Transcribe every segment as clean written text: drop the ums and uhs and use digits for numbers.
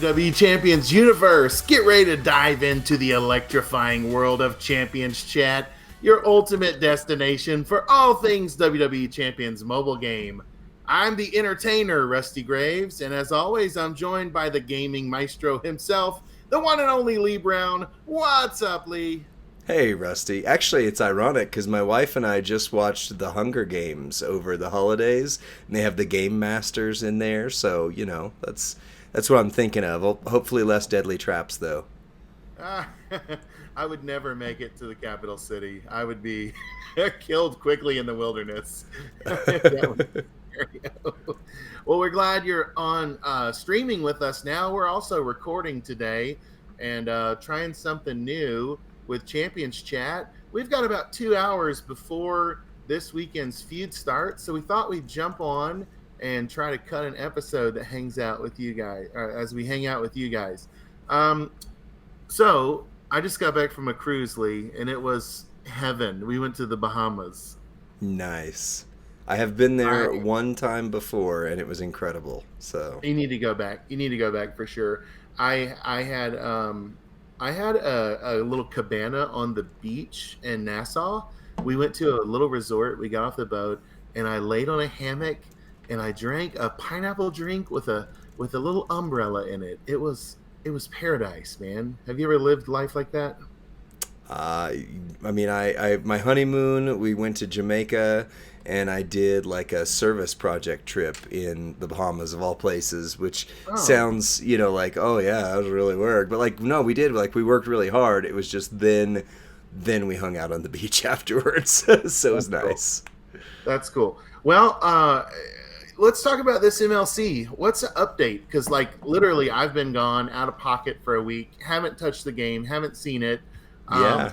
WWE Champions Universe. Get ready to dive into the electrifying world of Champions Chat, your ultimate destination for all things WWE Champions mobile game. I'm the entertainer, Rusty Graves, and as always, I'm joined by the gaming maestro himself, the one and only Lee Brown. What's up, Lee? Hey, Rusty. Actually, it's ironic because my wife and I just watched the Hunger Games over the holidays, and they have the Game Masters in there, so, that's what I'm thinking of. Hopefully less deadly traps, though. I would never make it to the capital city. I would be killed quickly in the wilderness. Well, we're glad you're on streaming with us now. We're also recording today and trying something new with Champions Chat. We've got about 2 hours before this weekend's feud starts, so we thought we'd jump on and try to cut an episode that hangs out with you guys, as we hang out with you guys. So I just got back from a cruise, Lee, and it was heaven. We went to the Bahamas. Nice. I have been there one time before, and it was incredible. So you need to go back. You need to go back for sure. I had a little cabana on the beach in Nassau. We went to a little resort. We got off the boat, and I laid on a hammock, and I drank a pineapple drink with a little umbrella in it. It was paradise, man. Have you ever lived life like that? I my honeymoon, we went to Jamaica, and I did like a service project trip in the Bahamas of all places, which sounds, like, oh yeah, that was really work. But like, no, we did, like, we worked really hard. It was just then we hung out on the beach afterwards. So it was nice. Cool. That's cool. Well, let's talk about this MLC. What's the update? Because, like, literally, I've been gone out of pocket for a week. Haven't touched the game. Haven't seen it.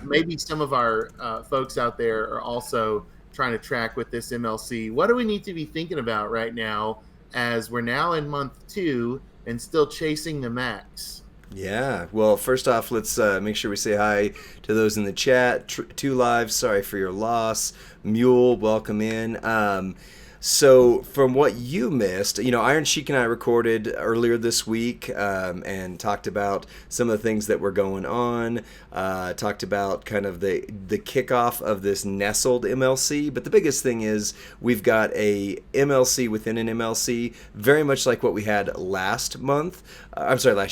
Maybe some of our folks out there are also trying to track with this MLC. What do we need to be thinking about right now as we're now in month 2 and still chasing the max? Yeah. Well, first off, let's make sure we say hi to those in the chat. 2 Live, sorry for your loss. Mule, welcome in. So from what you missed, Iron Sheik and I recorded earlier this week and talked about some of the things that were going on, talked about kind of the kickoff of this nestled MLC. But the biggest thing is we've got a MLC within an MLC, very much like what we had last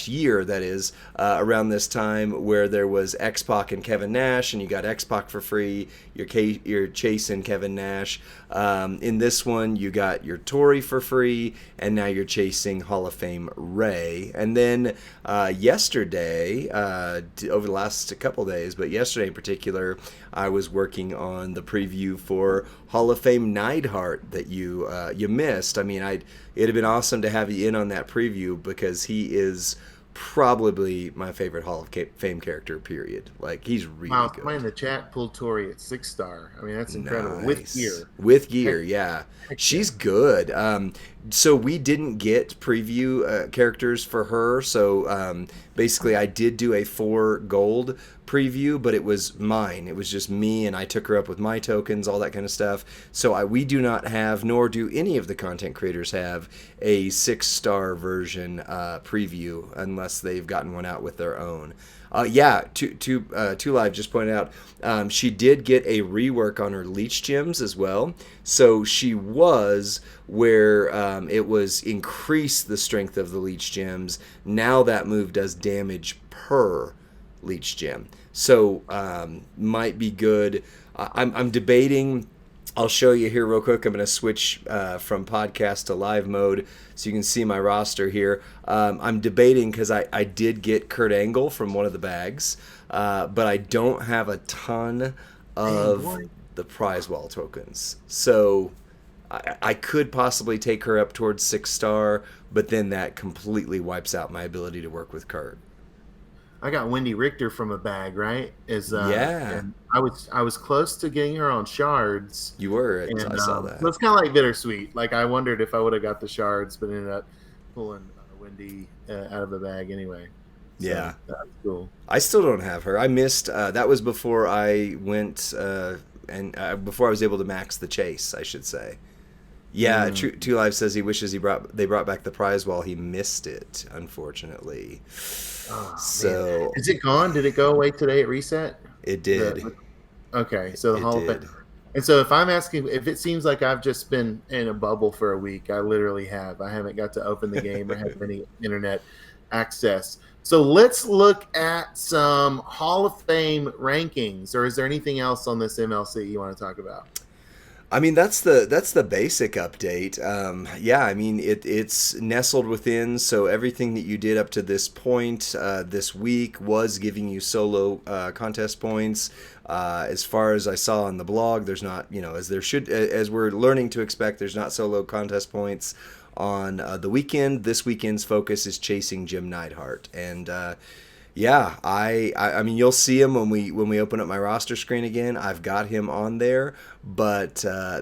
year, that is, around this time, where there was X-Pac and Kevin Nash, and you got X-Pac for free, you're chasing Kevin Nash. In this one, you got your Tory for free, and now you're chasing Hall of Fame Rey. And then yesterday, over the last couple days, but yesterday in particular, I was working on the preview for Hall of Fame Neidhart that you missed. I mean, it'd have been awesome to have you in on that preview, because he is probably my favorite Hall of Fame character, period. Like, he's really good. In the chat pulled Tori at 6-star. I mean, that's incredible. Nice. With gear. Yeah. She's good. So we didn't get preview characters for her. So basically, I did do a 4 gold preview, but it was mine. It was just me, and I took her up with my tokens, all that kind of stuff. So we do not have, nor do any of the content creators have, a 6-star version preview unless they've gotten one out with their own. Two Live just pointed out she did get a rework on her leech gems as well. So she was where it was increase the strength of the leech gems. Now that move does damage per leech gem, so might be good. I'm debating. I'll show you here real quick. I'm going to switch from podcast to live mode so you can see my roster here. I'm debating because I did get Kurt Angle from one of the bags, but I don't have a ton of the prize wall tokens. So I could possibly take her up towards 6-star, but then that completely wipes out my ability to work with Kurt. I got Wendy Richter from a bag, right? Yeah. And I was close to getting her on shards. You were. I saw that. So it's kind of like bittersweet. Like, I wondered if I would have got the shards, but ended up pulling Wendy out of the bag anyway. So yeah. That's cool. I still don't have her. I missed. That was before I went before I was able to max the chase, I should say. Yeah, Two Live says he wishes they brought back the prize while he missed it, unfortunately. Oh man, So is it gone? Did it go away today at reset? it The did. Okay, so the It Hall of Fame. did. And so if I'm asking, if it seems like I've just been in a bubble for a week, I literally have. I haven't got to open the game or have any internet access. So let's look at some Hall of Fame rankings. Or is there anything else on this MLC you want to talk about? I mean, that's the basic update. Yeah, I mean it's nestled within, so everything that you did up to this point this week was giving you solo contest points. As far as I saw on the blog, there's not, as we're learning to expect, there's not solo contest points on the weekend. This weekend's focus is chasing Jim Neidhart, and yeah, I mean you'll see him when we open up my roster screen again. I've got him on there, but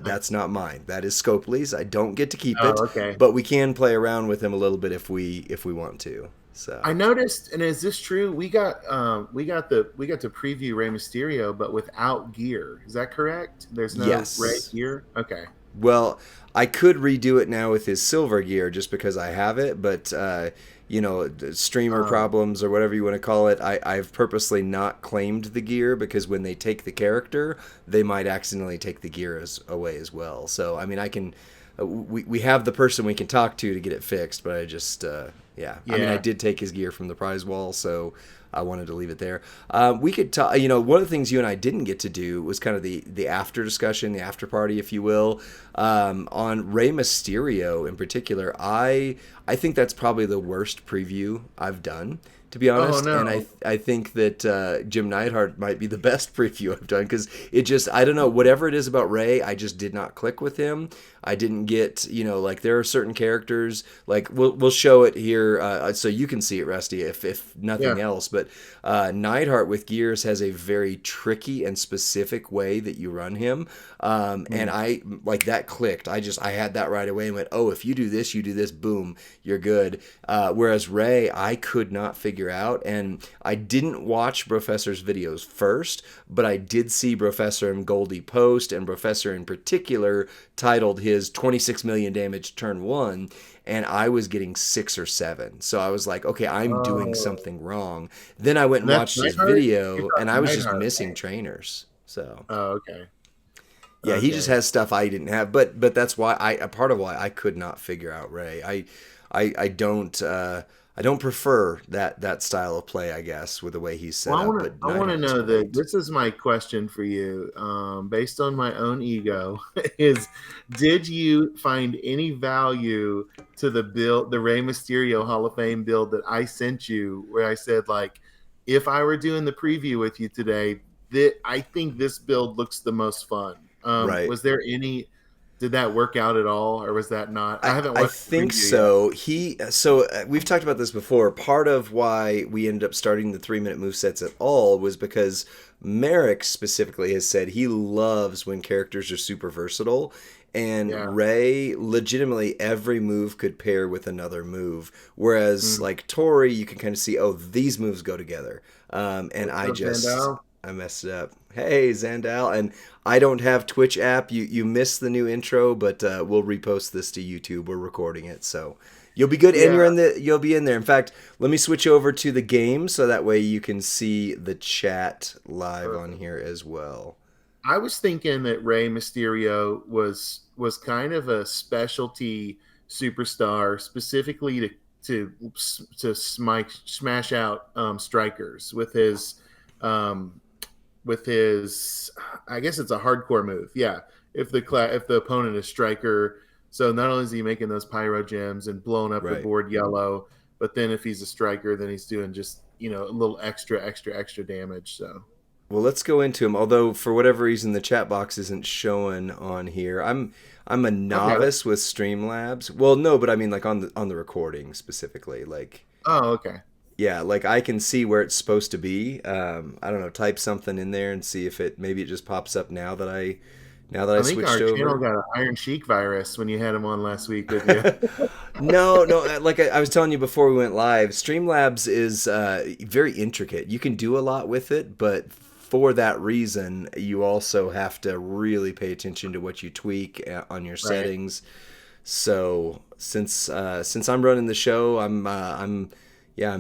that's not mine. That is Scopely's. I don't get to keep it, Oh, okay. but we can play around with him a little bit if we want to. So I noticed, and is this true? We got to preview Rey Mysterio, but without gear. Is that correct? There's no yes. Rey gear. Okay. Well, I could redo it now with his silver gear just because I have it, but streamer problems or whatever you want to call it, I've purposely not claimed the gear because when they take the character, they might accidentally take the gear away as well. So, I mean, I can. We have the person we can talk to get it fixed, but I just yeah. I mean, I did take his gear from the prize wall, so I wanted to leave it there. We could talk. One of the things you and I didn't get to do was kind of the after discussion, the after party, if you will, on Rey Mysterio in particular. I think that's probably the worst preview I've done, to be honest. Oh, no. And I think that Jim Neidhart might be the best preview I've done because it just, I don't know, whatever it is about Rey, I just did not click with him. I didn't get, like there are certain characters, like we'll show it here so you can see it, Rusty, if nothing else. But Neidhart with gears has a very tricky and specific way that you run him. And I, like that clicked. I had that right away and went, oh, if you do this, boom, you're good. Whereas Rey, I could not figure out. And I didn't watch Professor's videos first, but I did see Professor and Goldie post, and Professor in particular titled his 26 million damage turn 1, and I was getting 6 or 7. So I was like, okay, I'm doing something wrong. Then I went and watched his video, and I was just missing trainers. So okay. Yeah, he just has stuff I didn't have, but that's why a part of why I could not figure out Rey. I don't prefer that style of play, I guess, with the way he's set up. I want to know that this is my question for you, based on my own ego, is did you find any value to the build, the Rey Mysterio Hall of Fame build that I sent you, where I said, like, if I were doing the preview with you today, that I think this build looks the most fun. Right. Was there any? Did that work out at all, or was that not? I haven't watched. I think so. We've talked about this before. Part of why we ended up starting the 3-minute movesets at all was because Merrick specifically has said he loves when characters are super versatile. And Rey, legitimately, every move could pair with another move. Whereas, like Tori, you can kind of see, oh, these moves go together. And I messed it up. Hey, Zandal. And I don't have Twitch app. You missed the new intro, but we'll repost this to YouTube. We're recording it, so you'll be good. And you'll be in there. In fact, let me switch over to the game so that way you can see the chat live on here as well. I was thinking that Rey Mysterio was kind of a specialty superstar, specifically to smash out strikers with his I guess it's a hardcore move. Yeah, if the opponent is striker, so not only is he making those pyro gems and blowing up the board yellow, but then if he's a striker, then he's doing just a little extra damage. So. Well, let's go into him. Although for whatever reason the chat box isn't showing on here. I'm a novice with Streamlabs. Well, no, but I mean like on the recording specifically. Like. Oh, okay. Yeah, like I can see where it's supposed to be. I don't know. Type something in there and see if maybe it just pops up now that I switched over. I think our channel got an Iron Sheik virus when you had him on last week, didn't you? No. Like I was telling you before we went live, Streamlabs is very intricate. You can do a lot with it, but for that reason, you also have to really pay attention to what you tweak on your Right. settings. So since I'm running the show, I'm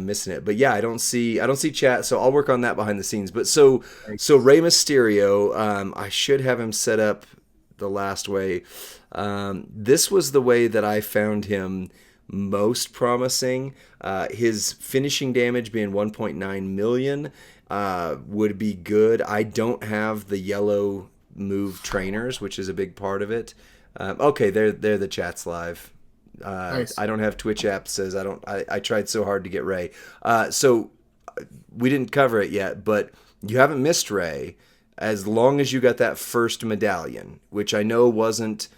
missing it. But yeah, I don't see chat, so I'll work on that behind the scenes. But so Rey Mysterio, I should have him set up the last way. This was the way that I found him most promising. His finishing damage being 1.9 million would be good. I don't have the yellow move trainers, which is a big part of it. Okay, they're the chats live. Nice. I don't have Twitch app says I don't. I tried so hard to get Ray. So we didn't cover it yet, but you haven't missed Ray as long as you got that first medallion, which I know wasn't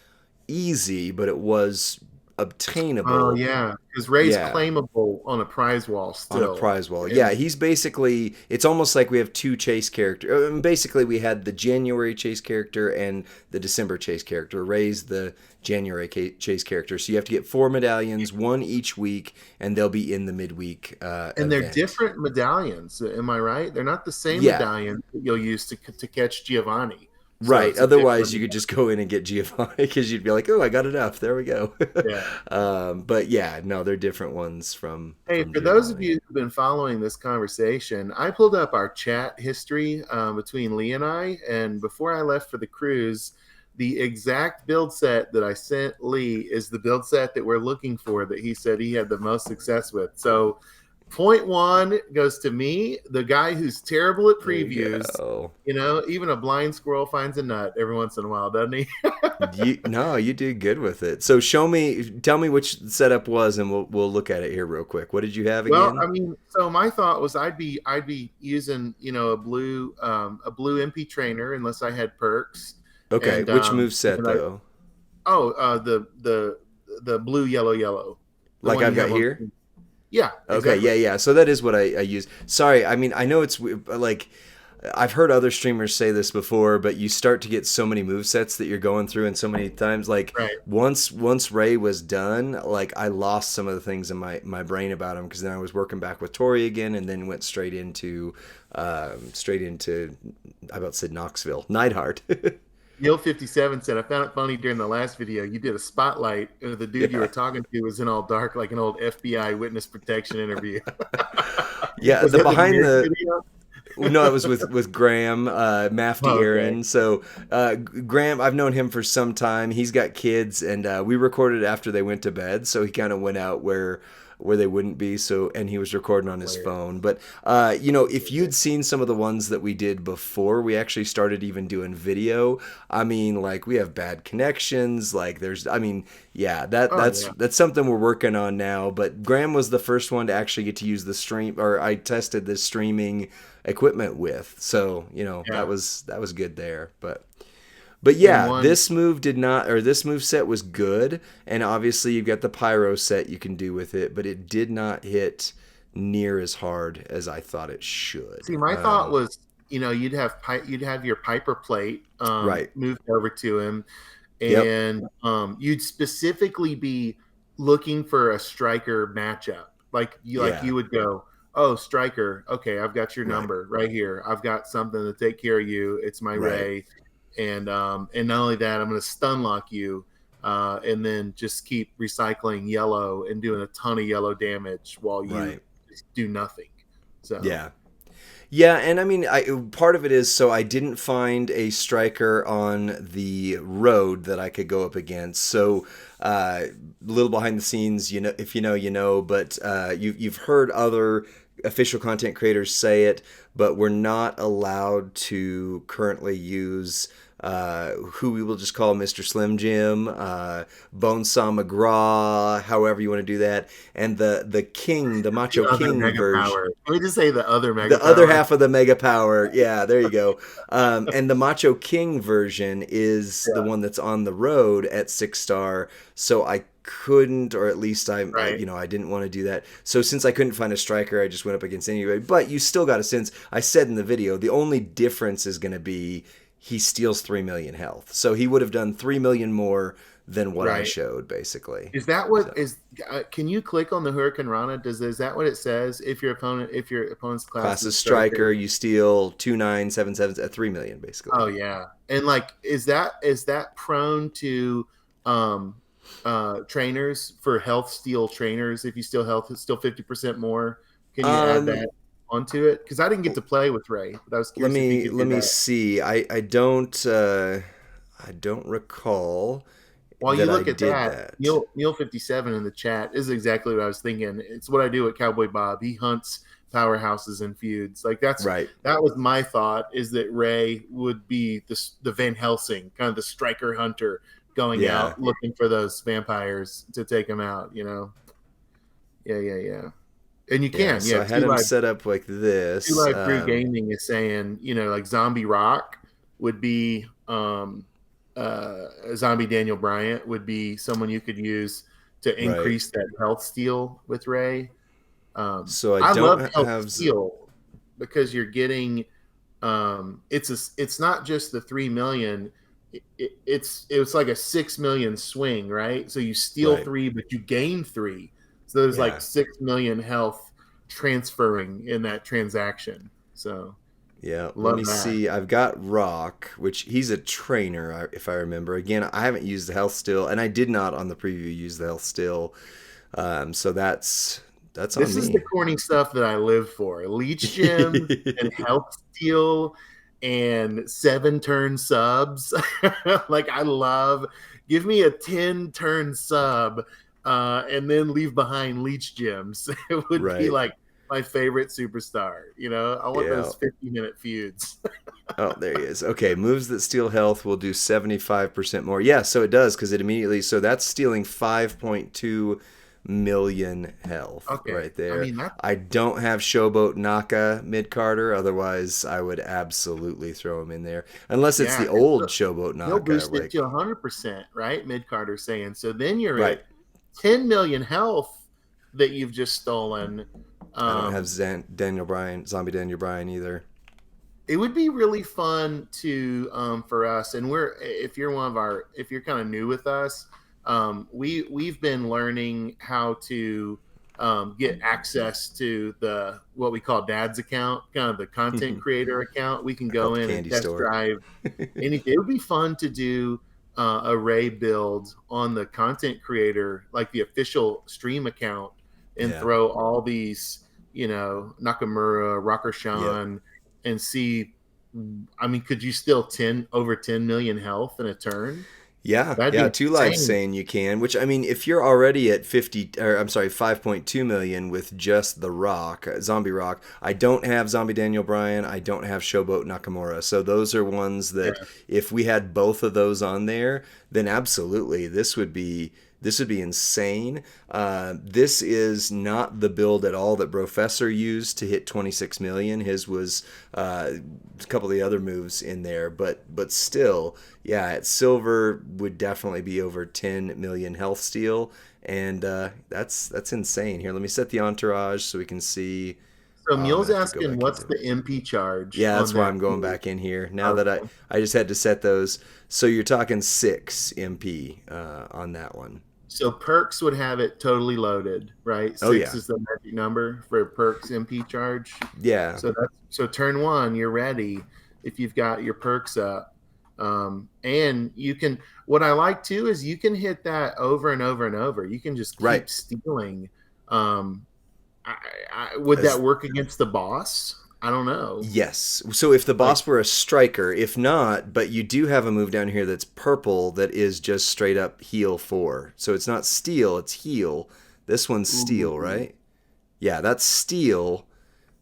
easy, but it was obtainable. Oh yeah, because Ray's Yeah. claimable on a prize wall On a still. prize wall. And- Yeah, he's basically, it's almost like we have two chase characters. Basically, we had the January chase character and the December chase character. Ray's the January chase character. So you have to get 4 medallions, one each week, and they'll be in the midweek And they're event. different medallions. Am I right? They're not the same Yeah. medallion that you'll use to catch Giovanni. So Right. it's a Otherwise, different you could just go in and get Giovanni because you'd be like, oh, I got enough. There we go. Yeah. But yeah, no, they're different ones from. Hey, from for those of Giovanni. you who've been following this conversation, I pulled up our chat history between Lee and I, and before I left for the cruise, the exact build set that I sent Lee is the build set that we're looking for that he said he had the most success with. So, point one goes to me, the guy who's terrible at There you previews. go. You know, even a blind squirrel finds a nut every once in a while, doesn't he? You did good with it. So tell me which setup was, and we'll look at it here real quick. What did you have again? Well, I mean, so my thought was I'd be using a blue MP trainer unless I had perks. Okay, And, which move set though? The blue yellow. The Like one I've you got have on- here? Yeah. Okay, exactly. yeah. So that is what I use. Sorry, I mean, I know it's like I've heard other streamers say this before, but you start to get so many move sets that you're going through and so many times. Like Right. once Ray was done, like I lost some of the things in my brain about him because then I was working back with Tori again and then went straight into I about said Knoxville, Neidhart. Neil 57 said, I found it funny during the last video. You did a spotlight. The dude you were talking to was in all dark, like an old FBI witness protection interview. Yeah, Was the that behind Mirror the video? no, it was with Graham, Mafty Oh, okay. Aaron. So Graham, I've known him for some time. He's got kids, and we recorded after they went to bed. So he kind of went out where they wouldn't be. So and he was recording on his phone. But if you'd seen some of the ones that we did before we actually started even doing video, I mean, like we have bad connections. Like that's something we're working on now. But Graham was the first one to actually get to use the stream, or I tested this streaming equipment with. So that was good there. But yeah, this move set was good, and obviously you've got the pyro set you can do with it, but it did not hit near as hard as I thought it should. See, my thought was, you'd have your Piper plate Right. moved over to him, and you'd specifically be looking for a striker matchup. Like you would go, oh, striker, okay, I've got your number right here. I've got something to take care of you. It's my Ray. And not only that, I'm going to stun lock you, and then just keep recycling yellow and doing a ton of yellow damage while you just do nothing. So yeah, and I mean, part of it is so I didn't find a striker on the road that I could go up against. So a little behind the scenes, if you know, but you've heard other official content creators say it, but we're not allowed to currently use who we will just call Mr. Slim Jim, Bonesaw McGraw, however you want to do that, and the King, the Macho King version. Power. Let me just say the other Mega The other half of the Mega Power. Yeah, there you go. And the Macho King version is the one that's on the road at 6-star. So I couldn't, or at least I didn't want to do that. So since I couldn't find a striker, I just went up against anybody. But you still got a sense. I said in the video, the only difference is going to be he steals 3 million health. So he would have done 3 million more than what I Right. showed, basically. Is that what So is? Can you click on the Hurricane Rana? Is that what it says? If your opponent's class class is is striker. striker, you steal 2977 at 3 million, basically. Oh yeah, and like, is that prone to um trainers for health steal trainers? If you steal health, it's still 50% more. Can you add Um, that onto it? Because I didn't get to play with Ray, but I was let curious if you me could do let me that. see. I don't recall While that you I look at did that, that. Neil 57 in the chat is exactly what I was thinking. It's what I do at Cowboy Bob. He hunts powerhouses and feuds. Like Right. that was my thought, is that Ray would be the Van Helsing, kind of the striker hunter, going Yeah. out looking for those vampires to take them out. You know? Yeah, yeah, yeah. And you Yeah. can, So yeah. I had him set up like Two this. Live Crew Gaming is saying, like Zombie Rock would be Zombie Daniel Bryant would be someone you could use to Right. increase that health steal with Ray. So I I love don't health have. steal because you're getting it's not just the 3 million. It's like a 6 million swing, right? So you steal Right. 3, but you gain 3. So there's like Yeah. 6 million health transferring in that transaction. So Yeah, let love me that. see. I've got Rock, which he's a trainer, if I remember. Again, I haven't used the health still, and I did not on the preview use the health still. So that's on This is the me. corny stuff that I live for. Leech gems and health steal and 7-turn subs. Like, I love, give me a 10-turn sub and then leave behind leech gems. It would be Right. like my favorite superstar. I want Yeah. those 50-minute feuds. Oh, there he is. Okay, moves that steal health will do 75% more. Yeah, so it does because it immediately. So that's stealing 5.2 million health Okay. right I there. mean, that, I don't have Showboat Naka mid Carter, otherwise I would absolutely throw him in there. Unless it's yeah, the old Showboat he'll Naka, boost it to like 100%, right? Mid Carter saying. So then you're right. at 10 million health that you've just stolen. I don't have Um, Daniel Bryan, Zombie Daniel Bryan either. it would be really fun to for us, and if you're kind of new with us, we've been learning how to get access to the what we call Dad's account, kind of the content creator account. We can I call it go the in and candy test store. drive anything. It would be fun to do a Ray build on the content creator, like the official stream account, and Yeah. throw all these, Nakamura, Rocker Yep. Sean, and see. I mean, could you still over 10 million health in a turn? Yeah, That'd yeah, be Two Live's insane. saying you can, which I mean, if you're already at 50, or I'm sorry, 5.2 million with just the Rock, Zombie Rock, I don't have Zombie Daniel Bryan, I don't have Showboat Nakamura. So those are ones that Yeah. if we had both of those on there, then absolutely this would be insane. This is not the build at all that Professor used to hit 26 million. His was a couple of the other moves in there, but still, yeah, at silver would definitely be over 10 million health steal, and that's insane. Here, let me set the entourage so we can see. So I'm Mule's gonna have to go asking, back what's into the it. MP charge Yeah, on that's why that? I'm going back in here now that I Okay. I just had to set those. So you're talking 6 MP on that one. So Perks would have it totally loaded, right? Oh 6 yeah, is the magic number for Perks MP charge. yeah. So turn one, you're ready if you've got your Perks up. And you can, what I like too is you can hit that over and over and over. You can just Right. keep stealing. Um, would that As work against the boss? I don't know. Yes. So if the Like, boss were a striker, if not, but you do have a move down here that's purple that is just straight up heal 4. So it's not steal, it's heal. This one's steal, ooh, right? Yeah, that's steal.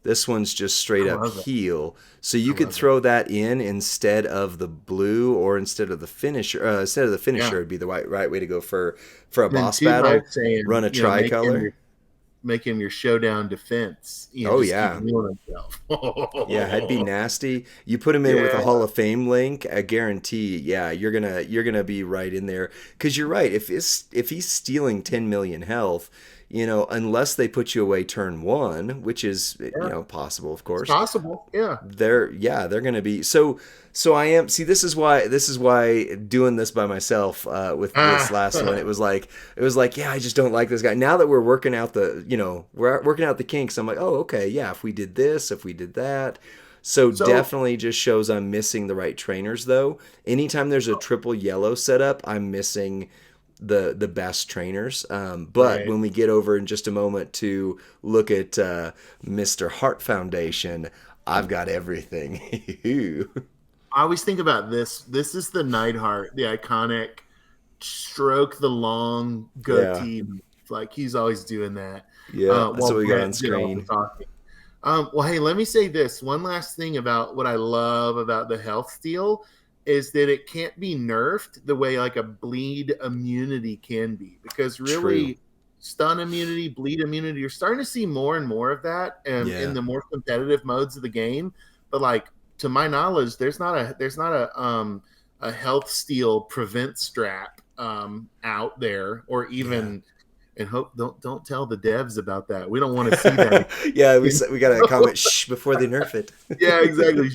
This one's just straight I up love it. heal. So you I could love it. throw that in instead of the blue or instead of the finisher. Instead of the Yeah. finisher would be the right way to go for a And then boss two life battle. saying, Run a tricolor. make him your showdown defense. Oh Just keep yeah. healing himself. Yeah, that'd be nasty. You put him in with Yeah. a Hall of Fame link, I guarantee. Yeah, you're gonna be right in there. Because you're right. If he's stealing 10 million health, unless they put you away turn one, which is Yeah, possible, of it's course. possible. Yeah. They're going to be so I am, see, this is why doing this by myself with this Ah, last one, it was like, yeah, I just don't like this guy. Now that we're working out we're working out the kinks, I'm like, oh, okay, yeah, if we did this, if we did that. So so definitely just shows I'm missing the right trainers, though. Anytime there's a triple yellow setup, I'm missing the best trainers. But right. when we get over in just a moment to look at Mr. Hart Foundation, I've got everything. I always think about this. This is the Neidhart, the iconic stroke the long Yeah, goatee. Like he's always doing that. yeah, that's While what we got on Brett did all the screen. talking. Well, hey, let me say this. One last thing about what I love about the health steal is that it can't be nerfed the way like a bleed immunity can be. Because True. really, stun immunity, bleed immunity, you're starting to see more and more of that in Yeah, the more competitive modes of the game. But like to my knowledge, there's not a health steal prevent strap out there, or yeah. even, and hope don't tell the devs about that. We don't want to see that. Yeah, we got to comment shh before they nerf it. Yeah, exactly.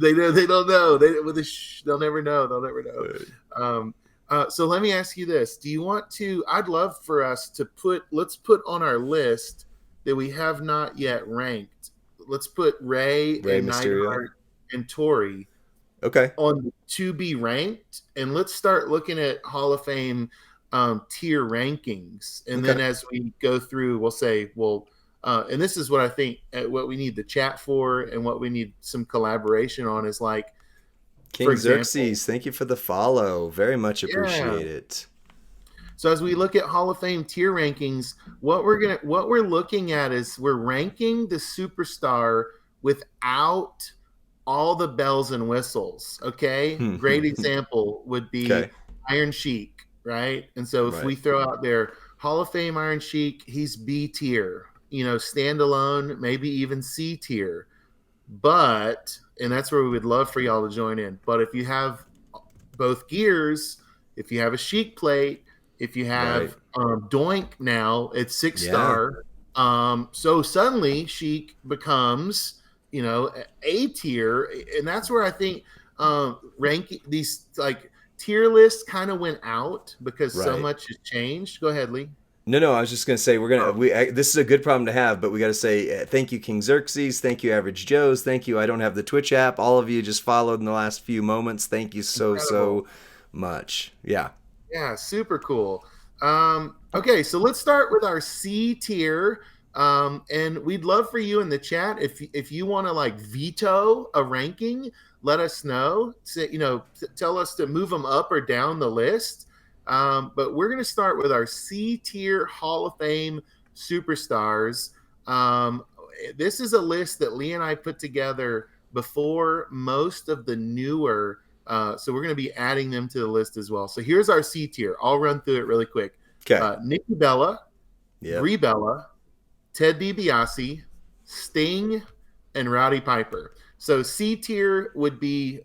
They don't know. They'll never know. They'll never know. Right. So let me ask you this: do you want to? I'd love for us to let's put on our list that we have not yet ranked. Let's put Ray Rey and Mysterio. Neidhart and Tori Okay. on to be ranked, and let's start looking at Hall of Fame tier rankings. And then Okay. as we go through, we'll say, well, and this is what I think what we need the chat for, and what we need some collaboration on is like, for King example, Xerxes, thank you for the follow. Very much yeah. appreciate it. So as we look at Hall of Fame tier rankings, what we're looking at is we're ranking the superstar without all the bells and whistles. Okay, great example would be Okay. Iron Sheik, right? And so if Right. we throw out there Hall of Fame Iron Sheik, he's B tier, standalone, maybe even C tier. But, and that's where we would love for y'all to join in. But if you have both gears, if you have a Sheik plate, if you Right. have Doink now, it's six Yeah. star. So suddenly Sheik becomes, A tier, and that's where I think ranking these like tier lists kind of went out because so Right. much has changed. Go ahead, Lee. No, I was just gonna say this is a good problem to have, but we got to say thank you, King Xerxes. Thank you, Average Joes. Thank you. I don't have the Twitch app. All of you just followed in the last few moments. Thank you so Incredible. much. Yeah. Yeah, super cool. Okay, so let's start with our C tier. And we'd love for you in the chat if you want to like veto a ranking, let us know. Say, tell us to move them up or down the list. But we're going to start with our C tier Hall of Fame superstars. This is a list that Lee and I put together before most of the newer. So we're going to be adding them to the list as well. So here's our C tier. I'll run through it really quick. Okay. Nikki Bella, Yep. Brie Bella, Ted DiBiase, Sting, and Rowdy Piper. So C tier would be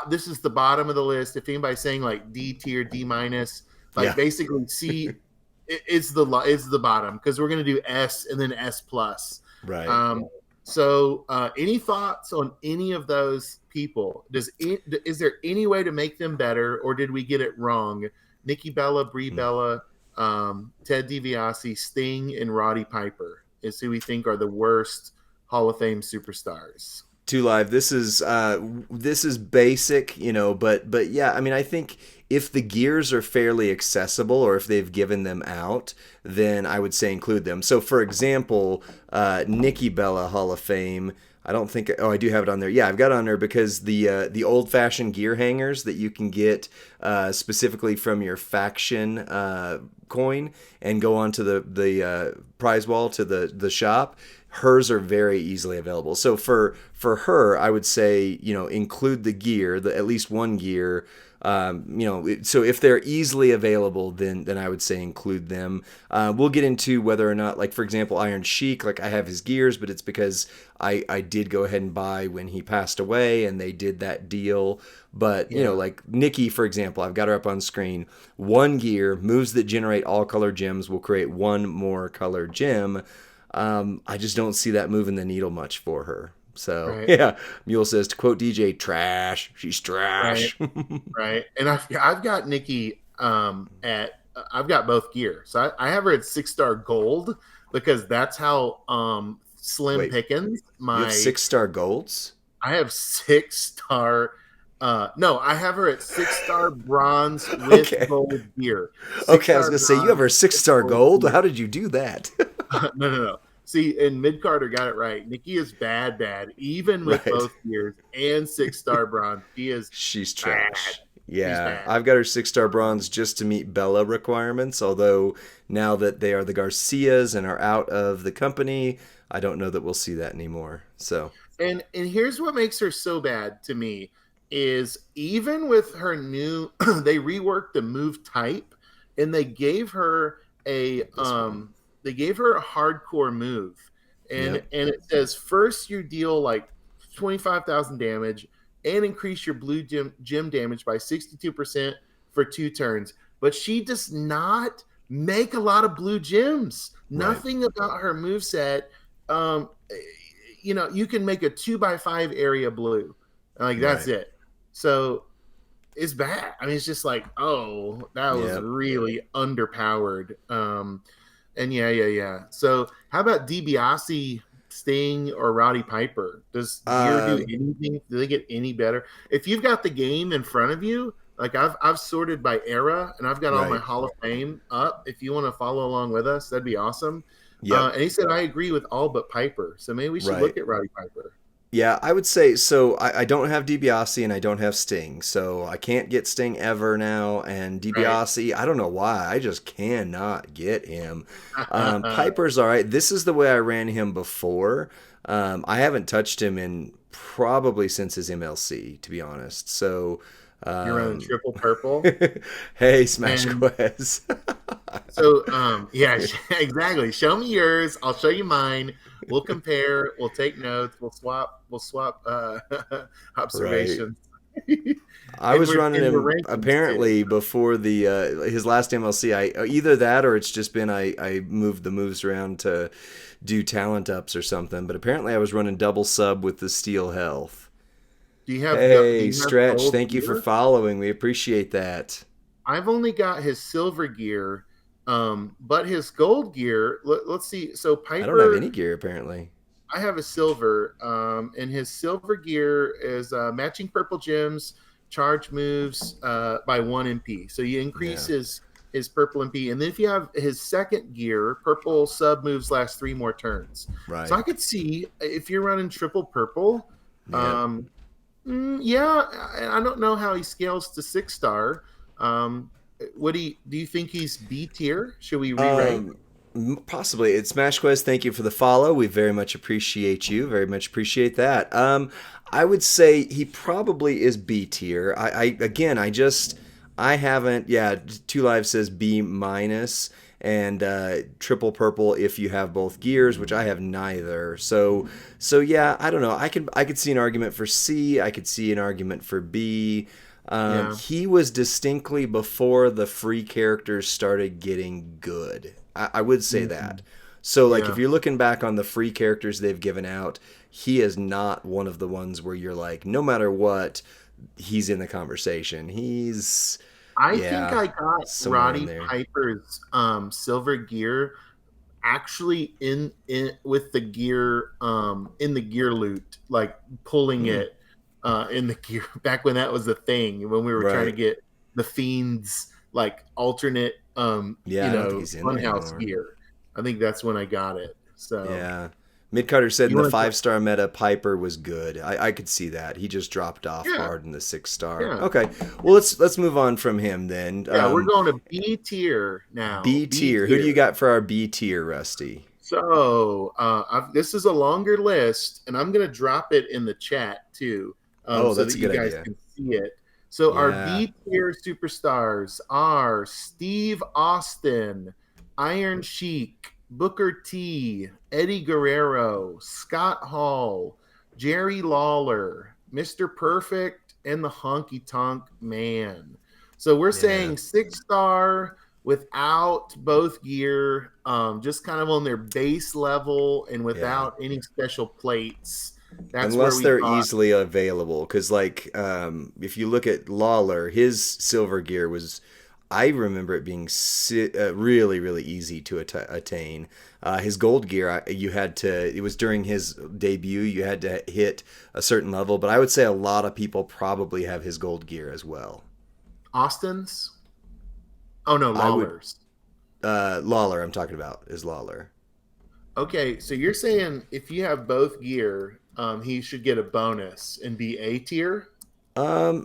this is the bottom of the list. If anybody's saying like D tier, D minus, like Yeah. basically C is the bottom, because we're going to do S and then S plus. Right. So any thoughts on any of those people? Is there any way to make them better, or did we get it wrong? Nikki Bella, Brie Bella, Ted DiBiase, Sting, and Roddy Piper is who we think are the worst Hall of Fame superstars. Two Live. This is basic, but yeah, I mean, I think if the gears are fairly accessible, or if they've given them out, then I would say include them. So, for example, Nikki Bella Hall of Fame. I don't think. Oh, I do have it on there. Yeah, I've got it on there because the old fashioned gear hangers that you can get specifically from your faction coin and go onto the prize wall to the shop. hers are very easily available. So for her, I would say, include the gear, at least one gear. So if they're easily available, then I would say include them. We'll get into whether or not, like for example, Iron Sheik, like I have his gears, but it's because I did go ahead and buy when he passed away, and they did that deal. But like Nikki, for example, I've got her up on screen. One gear, moves that generate all color gems will create one more color gem. I just don't see that moving the needle much for her. So Right. yeah, Mule says, to quote DJ, trash. She's Right. trash. Right. And I've got Nikki at I've got both gear. So I have her at 6-star gold because that's how slim Wait, pickings you have 6-star golds? I have 6-star no, I have her at 6-star bronze with Okay. gold gear. Okay, I was 6-star gonna say you have bronze her with 6-star gold gold. gear. How did you do that? No. See, and Mid Carter got it right. Nikki is bad, even with Right. both gears and 6-star bronze. She is She's bad. trash. She's Yeah, bad. I've got her 6-star bronze just to meet Bella requirements. Although now that they are the Garcias and are out of the company, I don't know that we'll see that anymore. So And here's what makes her so bad to me is even with her new they reworked the move type and this one. they gave her a hardcore move. And Yep. it says first you deal like 25,000 damage and increase your blue gem damage by 62% for 2 turns. But she does not make a lot of blue gems. Right. Nothing about her moveset um you can make a 2x5 area blue. Like that's Right. it. So it's bad. I mean, it's just like, oh, that was Yep. really underpowered. And yeah. So how about DiBiase, Sting, or Roddy Piper? Does gear do Uh, anything? Do they get any better? If you've got the game in front of you, like I've sorted by era and I've got all my right. Hall of Fame up. If you want to follow along with us, that'd be awesome. Yep. And he said, I agree with all but Piper. So maybe we should Right. look at Roddy Piper. Yeah, I would say so. I don't have DiBiase and I don't have Sting, so I can't get Sting ever now. And Right. DiBiase, I don't know why, I just cannot get him. Piper's all right. This is the way I ran him before. I haven't touched him in probably since his MLC, to be honest. So, You're running um, triple purple. hey, Smash And Quest. so, yeah, exactly. Show me yours. I'll show you mine. We'll compare. We'll take notes. We'll swap Right. observations. I was running and we're him rankings too. apparently before the his last MLC. I either that or it's just been I moved the moves around to do talent ups or something. But apparently I was running double sub with the steel health. Do Hey, you have Stretch, gold thank you for gear? following. We appreciate that. I've only got his silver gear, but his gold gear. Let's see. So I don't have Piper, any gear apparently. I have a silver, and his silver gear is matching purple gems, charge moves by 1 MP. So you increase Yeah, his purple MP, and then if you have his second gear, purple sub moves last 3 more turns. So right. I could see if you're running triple purple, Yep. um, yeah, I don't know how he scales to 6-star. Um, do you think he's B tier? Should we re-rank? Um, Possibly. It's Smash Quest. Thank you for the follow. We very much appreciate you. Very much appreciate that. I would say he probably is B tier. I again, I haven't. Yeah, Two Lives says B minus, and triple purple if you have both gears, which I have neither. So yeah, I don't know. I could see an argument for C. I could see an argument for B. Yeah. He was distinctly before the free characters started getting good. I would say Mhm. that. So, like, if Yeah. you're looking back on the free characters they've given out, he is not one of the ones where you're like, no matter what, he's in the conversation. I think Yeah, I got somewhere in Roddy there. Piper's silver gear actually in with the gear in the gear loot, like pulling Hmm. it in the gear back when that was a thing when we were trying to Right. get the fiends like alternate Yeah, I don't think he's in there funhouse anymore. gear. I think that's when I got it. So Yeah. Midcarter said in you the want to 5-star meta, Piper was good. I could see that. He just dropped off yeah, hard in the 6-star. yeah. Okay. Well, let's move on from him then. Yeah, we're going to B tier now. B B tier. Who do you tier. got for our B tier, Rusty? So this is a longer list, and I'm going to drop it in the chat too, Oh, so that's that a you good guys idea. can see it. So our Yeah, B tier superstars are Steve Austin, Iron Sheik, Booker T, Eddie Guerrero, Scott Hall, Jerry Lawler, Mr. Perfect, and the Honky Tonk Man. So we're yeah, saying 6-star without both gear, just kind of on their base level and yeah. without any special plates. That's where Unless we they're thought easily available, because like if you look at Lawler, his silver gear was, I remember it being really really easy to attain. His gold gear, you had to. It was during his debut. You had to hit a certain level, but I would say a lot of people probably have his gold gear as well. Austin's. Oh no, I would Lawler's. Lawler. I'm talking about is Lawler. Okay, so you're saying if you have both gear, he should get a bonus and be A tier.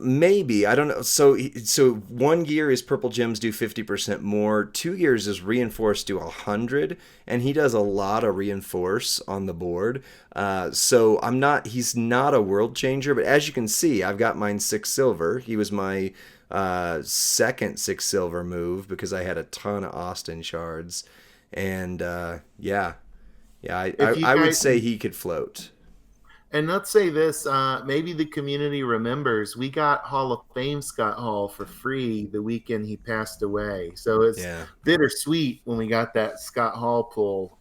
Maybe I don't know. So one gear is purple gems do 50% more. Two gears is reinforced do 100, and he does a lot of reinforce on the board. So I'm not. He's not a world changer, but as you can see, I've got mine 6 silver. He was my second 6 silver move because I had a ton of Austin shards, and yeah, yeah. If you I would guys, say he could float. and let's say this, maybe the community remembers we got Hall of Fame Scott Hall for free the weekend he passed away. So it's Yeah. bittersweet when we got that Scott Hall pull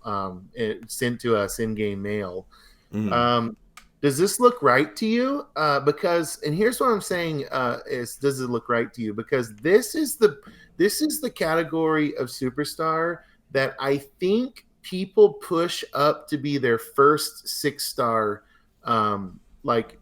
sent to us in game mail. Mm, Um, does this look right to you? Because, and here's what I'm saying: is does it look right to you? Because this is the category of superstar that I think people push up to be their first 6-star, like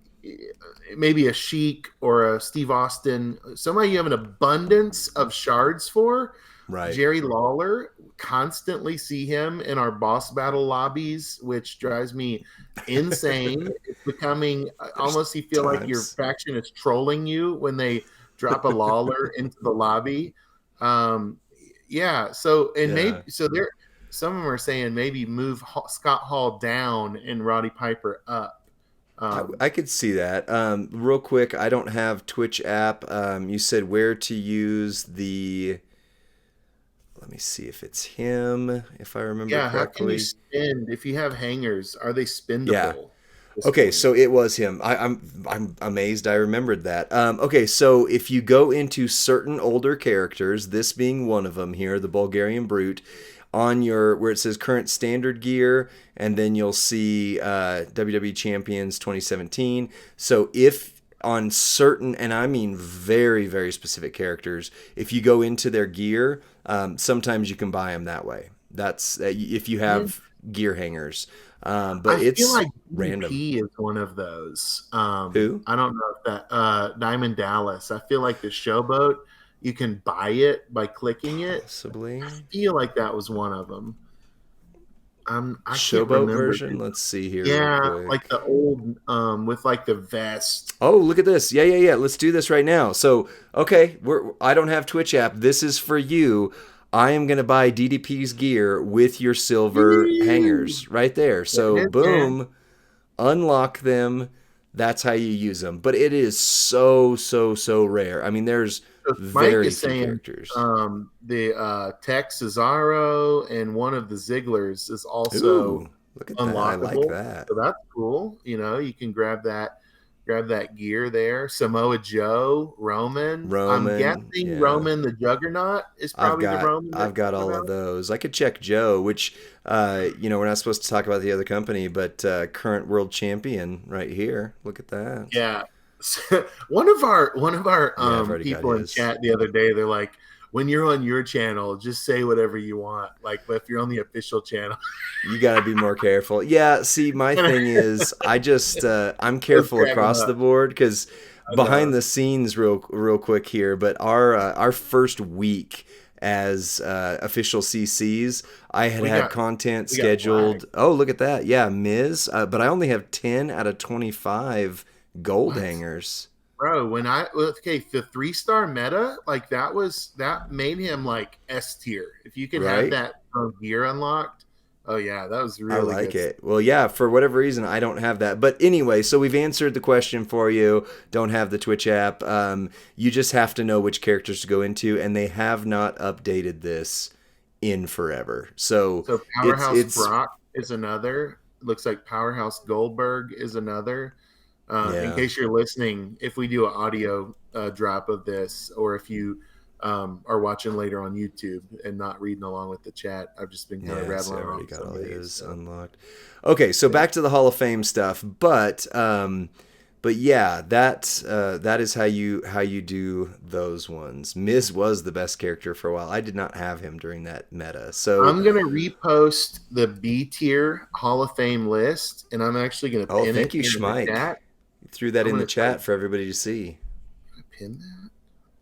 maybe a Sheik or a Steve Austin, somebody you have an abundance of shards for. right. Jerry Lawler, constantly see him in our boss battle lobbies, which drives me insane. It's becoming There's almost you feel like your times. faction is trolling you when they drop a Lawler into the lobby. Um, yeah, so and Yeah. maybe so there. Some of them are saying maybe move Scott Hall down and Roddy Piper up. I could see that. Real quick, I don't have Twitch app. You said where to use the. Let me see if it's him, if I remember Yeah, how can you correctly. spend if you have hangers? Are they Yeah. spendable at this Okay, point? so it was him. I'm amazed I remembered that. Okay, so if you go into certain older characters, this being one of them here, the Bulgarian Brute, on your where it says current standard gear, and then you'll see WWE Champions 2017. So if on certain, and I mean very very specific characters, if you go into their gear, sometimes you can buy them that way. That's if you have gear hangers. But I feel it's like random. DDP is one of those. Who? I don't know if that Diamond Dallas. I feel like the Showboat, you can buy it by clicking it. I Possibly. feel like that was one of them. I can't Showboat remember. version. Let's see here real Yeah, like quick. the old with like the vest. Oh, look at this. Yeah, yeah, yeah. Let's do this right now. So, okay, I don't have Twitch app. This is for you. I am going to buy DDP's gear with your silver Woo! hangers right there. There So, it is, man. boom, unlock them. That's how you use them. But it is so, so, so rare. I mean, there's So Mike very is few saying characters. the Tech Cesaro and one of the Zigglers is also Ooh, look at that. I like unlockable. that. So that's cool. You can grab that gear there. Samoa Joe, Roman. I'm Roman, guessing yeah. Roman the Juggernaut is probably the Roman that I've you're got talking all of about. those. I could check Joe, which we're not supposed to talk about the other company, but current world champion right here. Look at that. Yeah. One of our Yeah, I've already got people in his. chat the other day, they're like, when you're on your channel, just say whatever you want. Like, but if you're on the official channel, You got to be more careful. Yeah, see, my and thing is, I'm I was careful cracking across up. the board because I behind know. the scenes, real quick here. But our first week as official CCs, I had We had got content we got flagged. scheduled. Oh, look at that! Yeah, Miz. But I only have 10 out of 25 gold What? hangers. Bro, okay, the 3-star meta, like that made him like S tier. If you could have Right? that gear unlocked, Oh yeah, that was I really like good. it. Well, yeah, for whatever reason, I don't have that. But anyway, so we've answered the question for you. Don't have the Twitch app. You just have to know which characters to go into, and they have not updated this in forever. So So it's Powerhouse it's Brock is another. Looks like Powerhouse Goldberg is another. In yeah. case you're listening, if we do an audio drop of this, or if you are watching later on YouTube and not reading along with the chat, I've just been kind of Yeah, see, I rattling already off got some all of these. his So unlocked. Okay, so yeah. back to the Hall of Fame stuff, but yeah, that is how you do those ones. Miz was the best character for a while. I did not have him during that meta, so I'm gonna repost the B tier Hall of Fame list, and I'm actually gonna oh, pin thank it you, in the Schmike. chat. You threw that I'm in the gonna try chat for everybody to see. to pin that.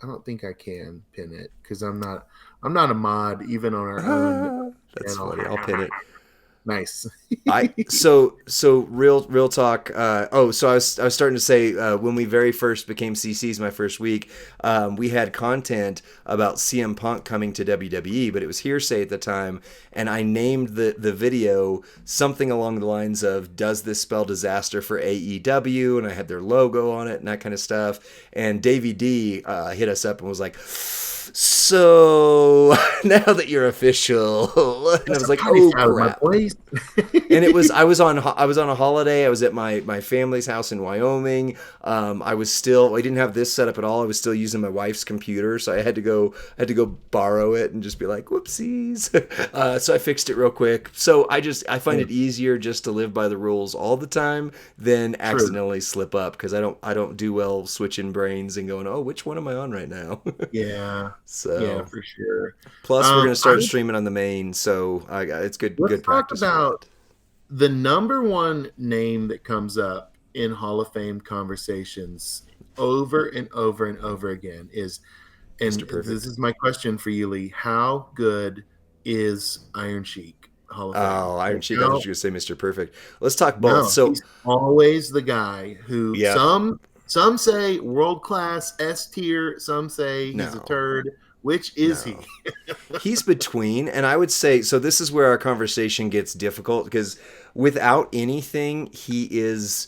I don't think I can pin it because I'm not a mod even on our own That's channel. funny. I'll pin it. Nice. So real talk. So I was starting to say when we very first became CCs, my first week, we had content about CM Punk coming to WWE, but it was hearsay at the time, and I named the video something along the lines of "Does this spell disaster for AEW?" And I had their logo on it and that kind of stuff. And Davey D hit us up and was like, so now that you're official, and I That's was a like, party oh foul, my crap. boys. And it was I was on a holiday. I was at my family's house in Wyoming. I didn't have this set up at all. I was still using my wife's computer, so I had to go borrow it and just be like, whoopsies. So I fixed it real quick. So I find it easier just to live by the rules all the time than True. accidentally slip up, because I don't do well switching brains and going, oh, which one am I on right now? Yeah. Yeah, So for sure. plus we're gonna I start streaming on the main, so it's Let's good talk practice for about that. the number one name that comes up in Hall of Fame conversations over and over and over again is, and Mr. this Perfect. is my question for you, Lee. How good is Iron Sheik Hall of Fame? Oh, Iron Like Sheik. I thought you how were going to say Mr. Perfect. Let's talk both. no, So, he's always the guy who yeah, some say world class S tier, some say he's a no, turd. Which is he? no. He's between, and I would say, so this is where our conversation gets difficult, because without anything, he is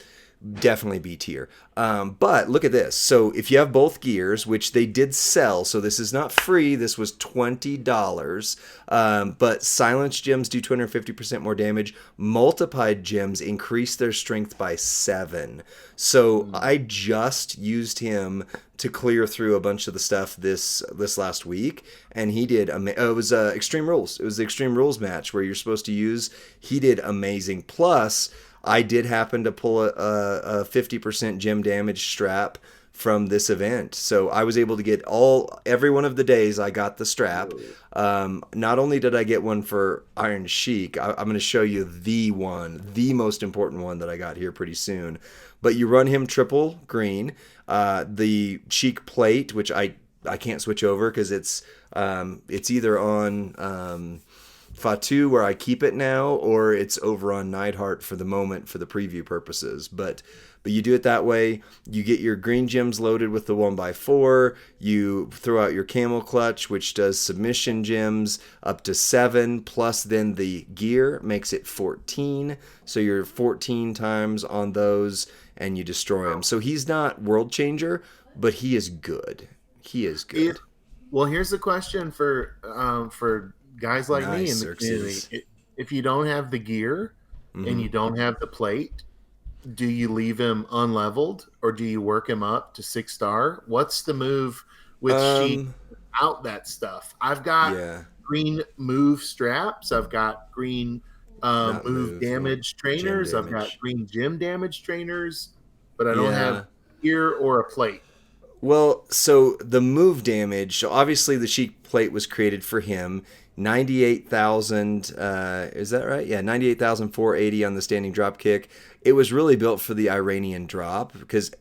definitely B tier. But look at this. So if you have both gears, which they did sell, so this is not free. This was $20. But silenced gems do 250% more damage. Multiplied gems increase their strength by 7. So I just used him to clear through a bunch of the stuff this last week, and he did. It was Extreme Rules. It was the Extreme Rules match where you're supposed to use. He did amazing. Plus, I did happen to pull a 50% gem damage strap from this event, so I was able to get every one of the days I got the strap. Not only did I get one for Iron Sheik, I'm going to show you the most important one that I got here pretty soon. But you run him triple green, the Sheik plate, which I can't switch over because it's either on Fatu where I keep it now, or it's over on Neidhart for the moment for the preview purposes. But you do it that way. You get your green gems loaded with the 1x4. You throw out your camel clutch, which does submission gems up to 7, plus then the gear makes it 14. So you're 14 times on those, and you destroy him. So he's not world changer, but he is good. He is It, good. well, here's the question for guys like me Nice, in the community. Xerxes. If you don't have the gear and Mm-hmm. you don't have the plate, do you leave him unleveled or do you work him up to 6-star? What's the move with Sheik Um, out that stuff? I've got yeah, green move straps. I've got green not move move, damage gem trainers. I've got damage. green gym damage trainers, but I don't have Yeah. gear or a plate. Well, so the move damage, so obviously the Sheik plate was created for him. 98,000, is that right? Yeah, 98,480 on the standing drop kick. It was really built for the Iranian drop, because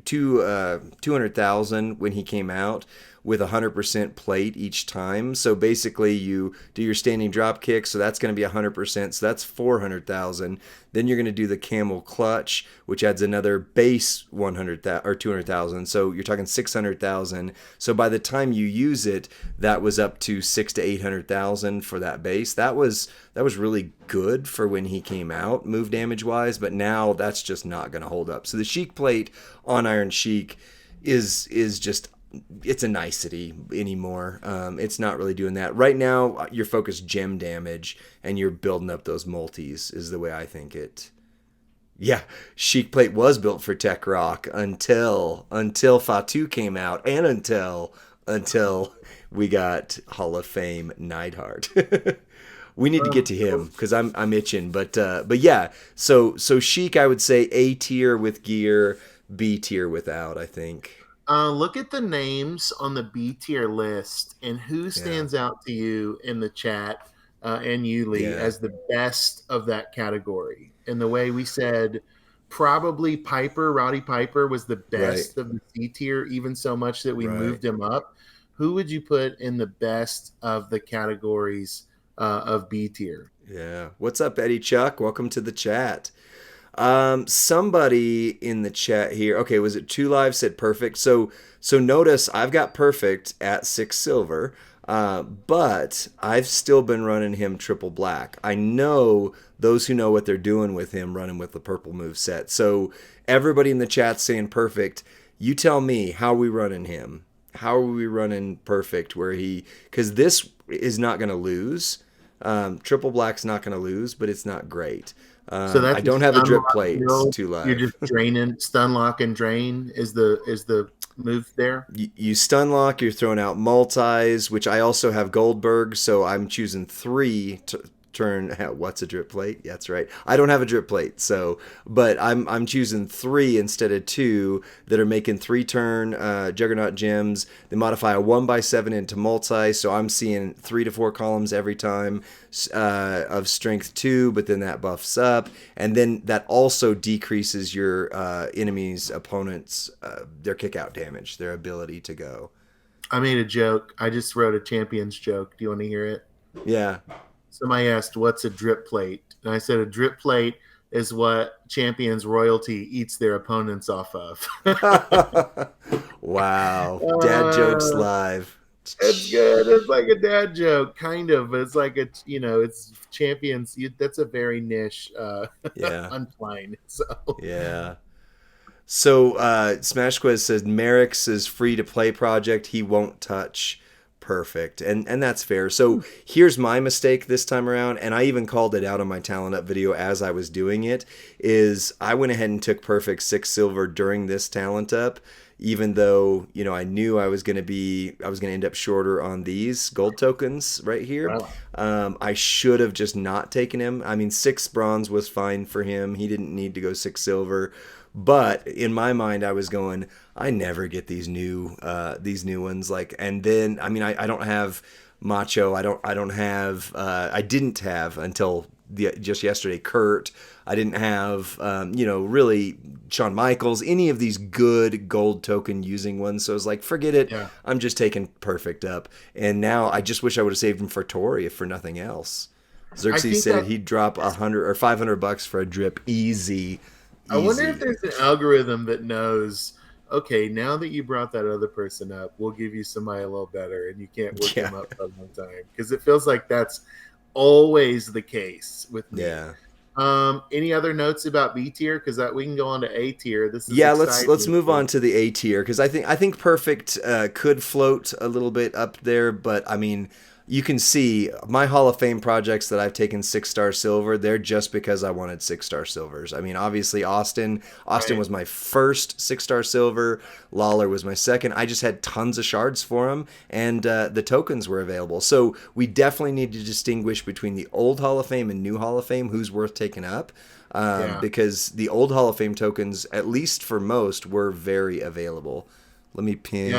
200,000 when he came out with 100% plate each time. So basically you do your standing drop kick, so that's going to be 100%, so that's 400,000. Then you're going to do the camel clutch, which adds another base 100,000 or 200,000. So you're talking 600,000. So by the time you use it, that was up to 6 to 800,000 for that base. really good for when he came out, move damage wise, but now that's just not going to hold up. So the Sheik plate on Iron Sheik is just, it's a nicety anymore. It's not really doing that right now. You're focused gem damage and you're building up those multis is the way I think it. Yeah, Sheik plate was built for Tech Rock until Fatu came out, and until we got Hall of Fame Neidhart. We need to get to him because I'm itching, but yeah. So Sheik, I would say A tier with gear, B tier without. I think. Look at the names on the B tier list and who stands out to you in the chat and you, Lee, as the best of that category. And the way we said, probably Roddy Piper was the best of the C tier, even so much that we moved him up. Who would you put in the best of the categories of B tier? Yeah. What's up, Eddie Chuck? Welcome to the chat. Somebody in the chat here. Okay, was it Two Live said perfect? So notice I've got perfect at 6 silver, but I've still been running him triple black. I know those who know what they're doing with him running with the purple move set. So everybody in the chat saying perfect. You tell me, how are we running him? How are we running perfect? Because this is not going to lose. Triple black's not going to lose, but it's not great. So that's I don't have a drip plate. Too live. You're just draining, stun lock and drain is the move there. You stun lock. You're throwing out multis, which I also have Goldberg, so I'm choosing 3 to turn. What's a drip plate? Yeah, that's right. I don't have a drip plate, but I'm choosing 3 instead of 2 that are making 3-turn Juggernaut gems. They modify a 1x7 into multi, so I'm seeing 3 to 4 columns every time of strength 2, but then that buffs up, and then that also decreases your enemy's opponents their kick out damage, their ability to go. I made a joke. I just wrote a champions joke. Do you want to hear it? Yeah. Somebody asked, what's a drip plate? And I said, a drip plate is what champions royalty eats their opponents off of. Wow. Dad jokes live. It's good. It's like a dad joke, kind of. But it's like it's champions. That's a very niche punchline. So yeah. So Smash Quiz says Merrick's is free to play project. He won't touch. Perfect. And that's fair. So here's my mistake this time around, and I even called it out on my Talent Up video as I was doing it, is I went ahead and took perfect 6 silver during this Talent Up, even though, I knew I was going to end up shorter on these gold tokens right here. Wow. I should have just not taken him. I mean, 6 bronze was fine for him. He didn't need to go 6 silver. But in my mind, I was going, I never get these new ones. And then, I mean, I don't have Macho. I didn't have until just yesterday, Kurt. I didn't have, really Shawn Michaels, any of these good gold token using ones. So I was like, forget it. Yeah. I'm just taking perfect up. And now I just wish I would have saved him for Tori, if for nothing else. Xerxes said he'd drop $100 or $500 for a drip easy. I wonder if there's an algorithm that knows, okay, now that you brought that other person up, we'll give you somebody a little better, and you can't work them up for one time. Because it feels like that's always the case with me. Yeah. Any other notes about B tier? Because we can go on to A tier. This is let's move on to the A tier, because I think perfect could float a little bit up there, but I mean, you can see my Hall of Fame projects that I've taken 6-star silver. They're just because I wanted 6-star silvers. I mean, obviously Austin was my first 6-star silver. Lawler was my second. I just had tons of shards for him, and the tokens were available. So we definitely need to distinguish between the old Hall of Fame and new Hall of Fame. Who's worth taking up? Because the old Hall of Fame tokens, at least for most, were very available. Let me pin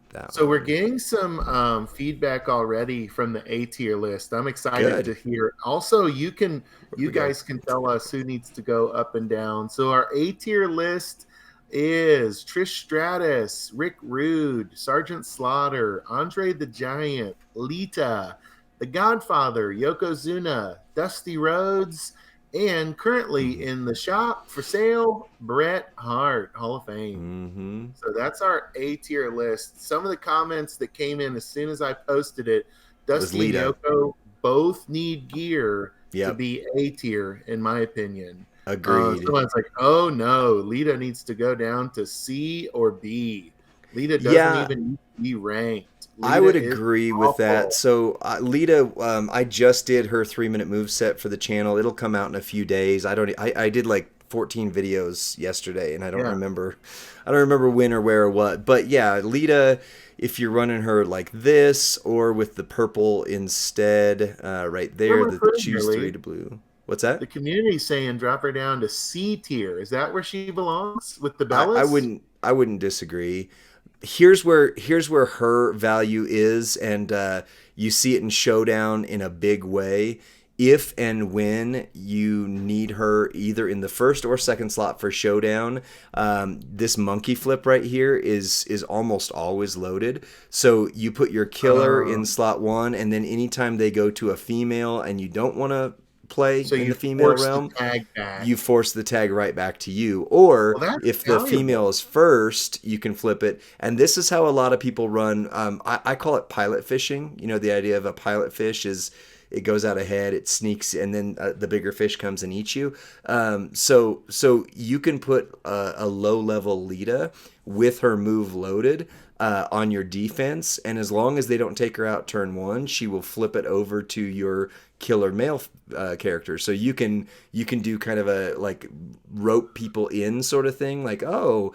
that. So we're getting some feedback already from the A tier list. I'm excited to hear. Also, you guys can tell us who needs to go up and down. So our A tier list is Trish Stratus, Rick Rude, Sergeant Slaughter, Andre the Giant, Lita, The Godfather, Yokozuna, Dusty Rhodes, and currently in the shop for sale, Bret Hart, Hall of Fame. So that's our A tier list. Some of the comments that came in as soon as I posted it, Dusty and Yoko both need gear, to Yep. be A tier, in my opinion. Agreed. Someone's like, oh no, Lita needs to go down to C or B. Lita doesn't Yeah, even need to be ranked. I would Lita is agree with that. awful. So Lita, I just did her 3 minute move set for the channel. It'll come out in a few days. I did like 14 videos yesterday, and Yeah. I don't remember when or where or what. But yeah, Lita, if you're running her like this or with the purple instead, right Where there, am I the putting her, choose three Lee? to blue. What's that? The community's saying drop her down to C tier. Is that where she belongs with the I Bellas? wouldn't disagree. Here's where her value is, and you see it in Showdown in a big way. If and when you need her either in the first or second slot for Showdown, this monkey flip right here is almost always loaded. So you put your killer in Um, slot 1, and then anytime they go to a female and you don't want to play so in you the female force the realm, tag back. you force the tag right back to you. Or Well, that's if the female valuable. is first, you can flip it. And this is how a lot of people run. I call it pilot fishing. You know, the idea of a pilot fish is it goes out ahead, it sneaks, and then the bigger fish comes and eats you. So you can put a low level Lita with her move loaded on your defense, and as long as they don't take her out turn 1, she will flip it over to your killer male character. So you can do kind of a like rope people in sort of thing. Like, oh,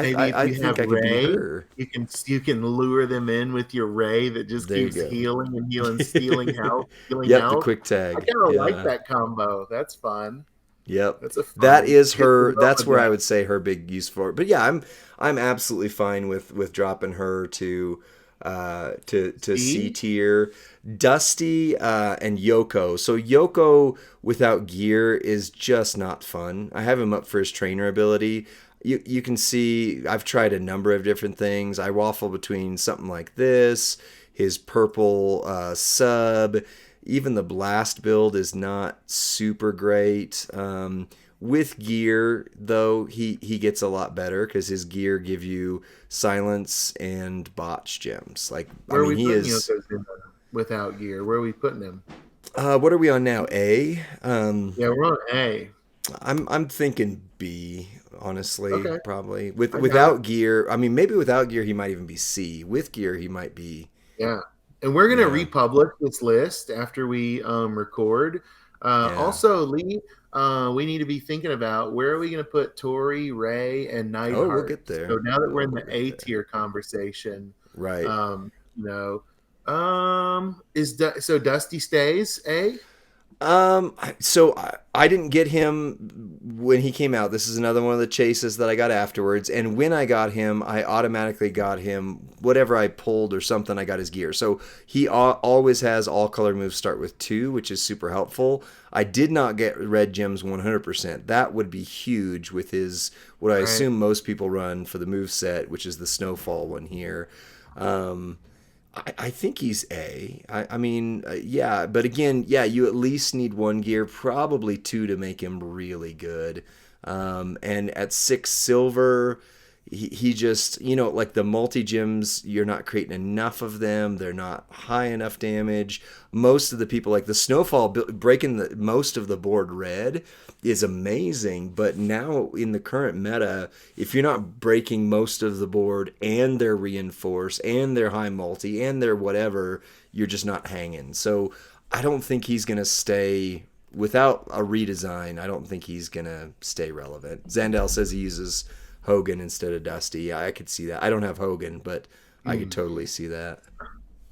Maybe if I you have think I could be Ray, her. you can lure them in with your Ray that just There you keeps go. healing and healing, stealing health, healing Yep, the health. quick I tag. kind of like Yeah. that combo. That's fun. Yep. That's a That fun. is Get the her that's where I Rolodex. would say her big use for it. But yeah, I'm absolutely fine with dropping her to C See? tier. Dusty and Yoko. So Yoko without gear is just not fun. I have him up for his trainer ability. You can see I've tried a number of different things. I waffle between something like this, his purple sub. Even the blast build is not super great. With gear, though, he gets a lot better because his gear give you silence and botch gems. Like, I Where are mean, we he putting is. Yokozuna without gear? Where are we putting him? What are we on now? A. Yeah, we're on A. I'm thinking B. Honestly, Okay, probably I got it. without gear. I mean, maybe without gear he might even be C. With gear he might be. Yeah. And we're gonna Yeah, republish this list after we record. yeah. Also, Lee, we need to be thinking about where are we gonna put Tori, Ray, and Oh, we'll Neidhart. get there. So now that we're Oh, in we'll the get A there. tier conversation, Right. um, you know, so Dusty stays A? So I didn't get him when he came out. This is another one of the chases that I got afterwards. And when I got him, I automatically got him whatever I pulled or something. I got his gear. So he always has all color moves start with 2, which is super helpful. I did not get red gems 100%. That would be huge with his what I Right. assume most people run for the move set, which is the snowfall one here. Um, I think he's A. I mean, yeah, but again, yeah, you at least need 1 gear, probably 2 to make him really good. And at 6 silver, he just, like the multi gems, you're not creating enough of them. They're not high enough damage. Most of the people, like the snowfall, breaking most of the board red is amazing. But now in the current meta, if you're not breaking most of the board and they're reinforced and they're high multi and they're whatever, you're just not hanging. So I don't think he's going to stay without a redesign. I don't think he's going to stay relevant. Zandel says he uses Hogan instead of Dusty. Yeah, I could see that. I don't have Hogan, but I could totally see that.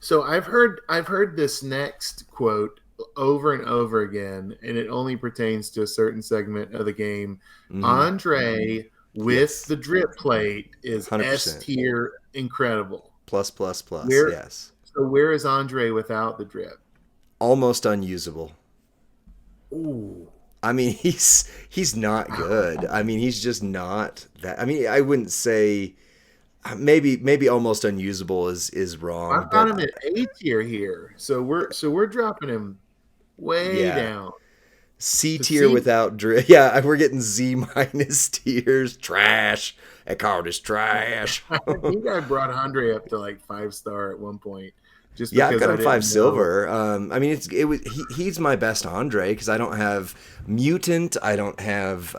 So I've heard this next quote over and over again, and it only pertains to a certain segment of the game. Mm-hmm. Andre with Yes, the drip plate is S 100%. tier incredible. Plus, plus, plus. Where Yes. so where is Andre without the drip? Almost unusable. Ooh. I mean, he's not good. I mean, he's just not that. I mean, I wouldn't say maybe almost unusable is wrong, I've got but him at A tier here. So we're dropping him way yeah, down C to tier C. without drip. Yeah, we're getting Z minus tiers. Trash. That card is trash. I think I brought Andre up to like 5-star at one point. just Yeah, I've because got I him five didn't know. silver. I mean, he's my best Andre because I don't have mutant. I don't have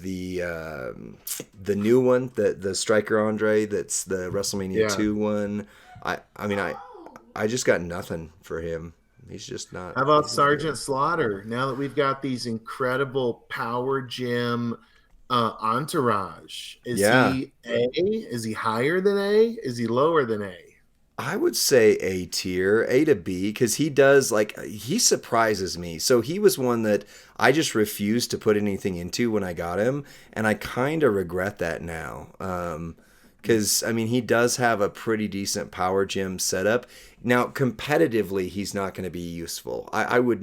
the new one, the striker Andre. That's the WrestleMania Yeah. 2 one. I just got nothing for him. He's just not. How about He's not Sergeant good. Slaughter? Now that we've got these incredible power gym entourage, is Yeah, he A? Is he higher than A? Is he lower than A? I would say A tier, A to B, because he surprises me. So he was one that I just refused to put anything into when I got him, and I kind of regret that now. Because I mean, he does have a pretty decent power gym setup. Now, competitively, he's not going to be useful. I would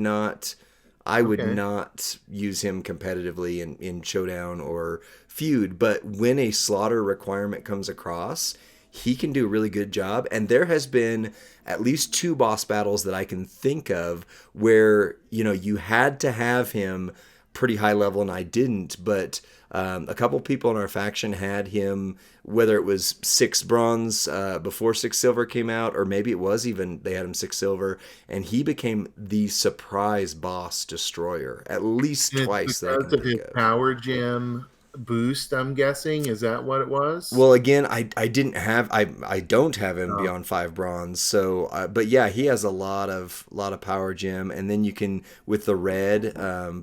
Okay. not use him competitively in showdown or feud. But when a slaughter requirement comes across, he can do a really good job. And there has been at least two boss battles that I can think of where, you had to have him pretty high level and I didn't. But a couple people in our faction had him, whether it was six bronze before six silver came out, or maybe it was even they had him six silver, and he became the surprise boss destroyer at least And it's twice that I because can of think his of. power gym boost, I'm guessing. Is that what it was? Well, again, I didn't have I don't have him Oh, beyond five bronze. So, but yeah, he has a lot of power gem, and then you can with the red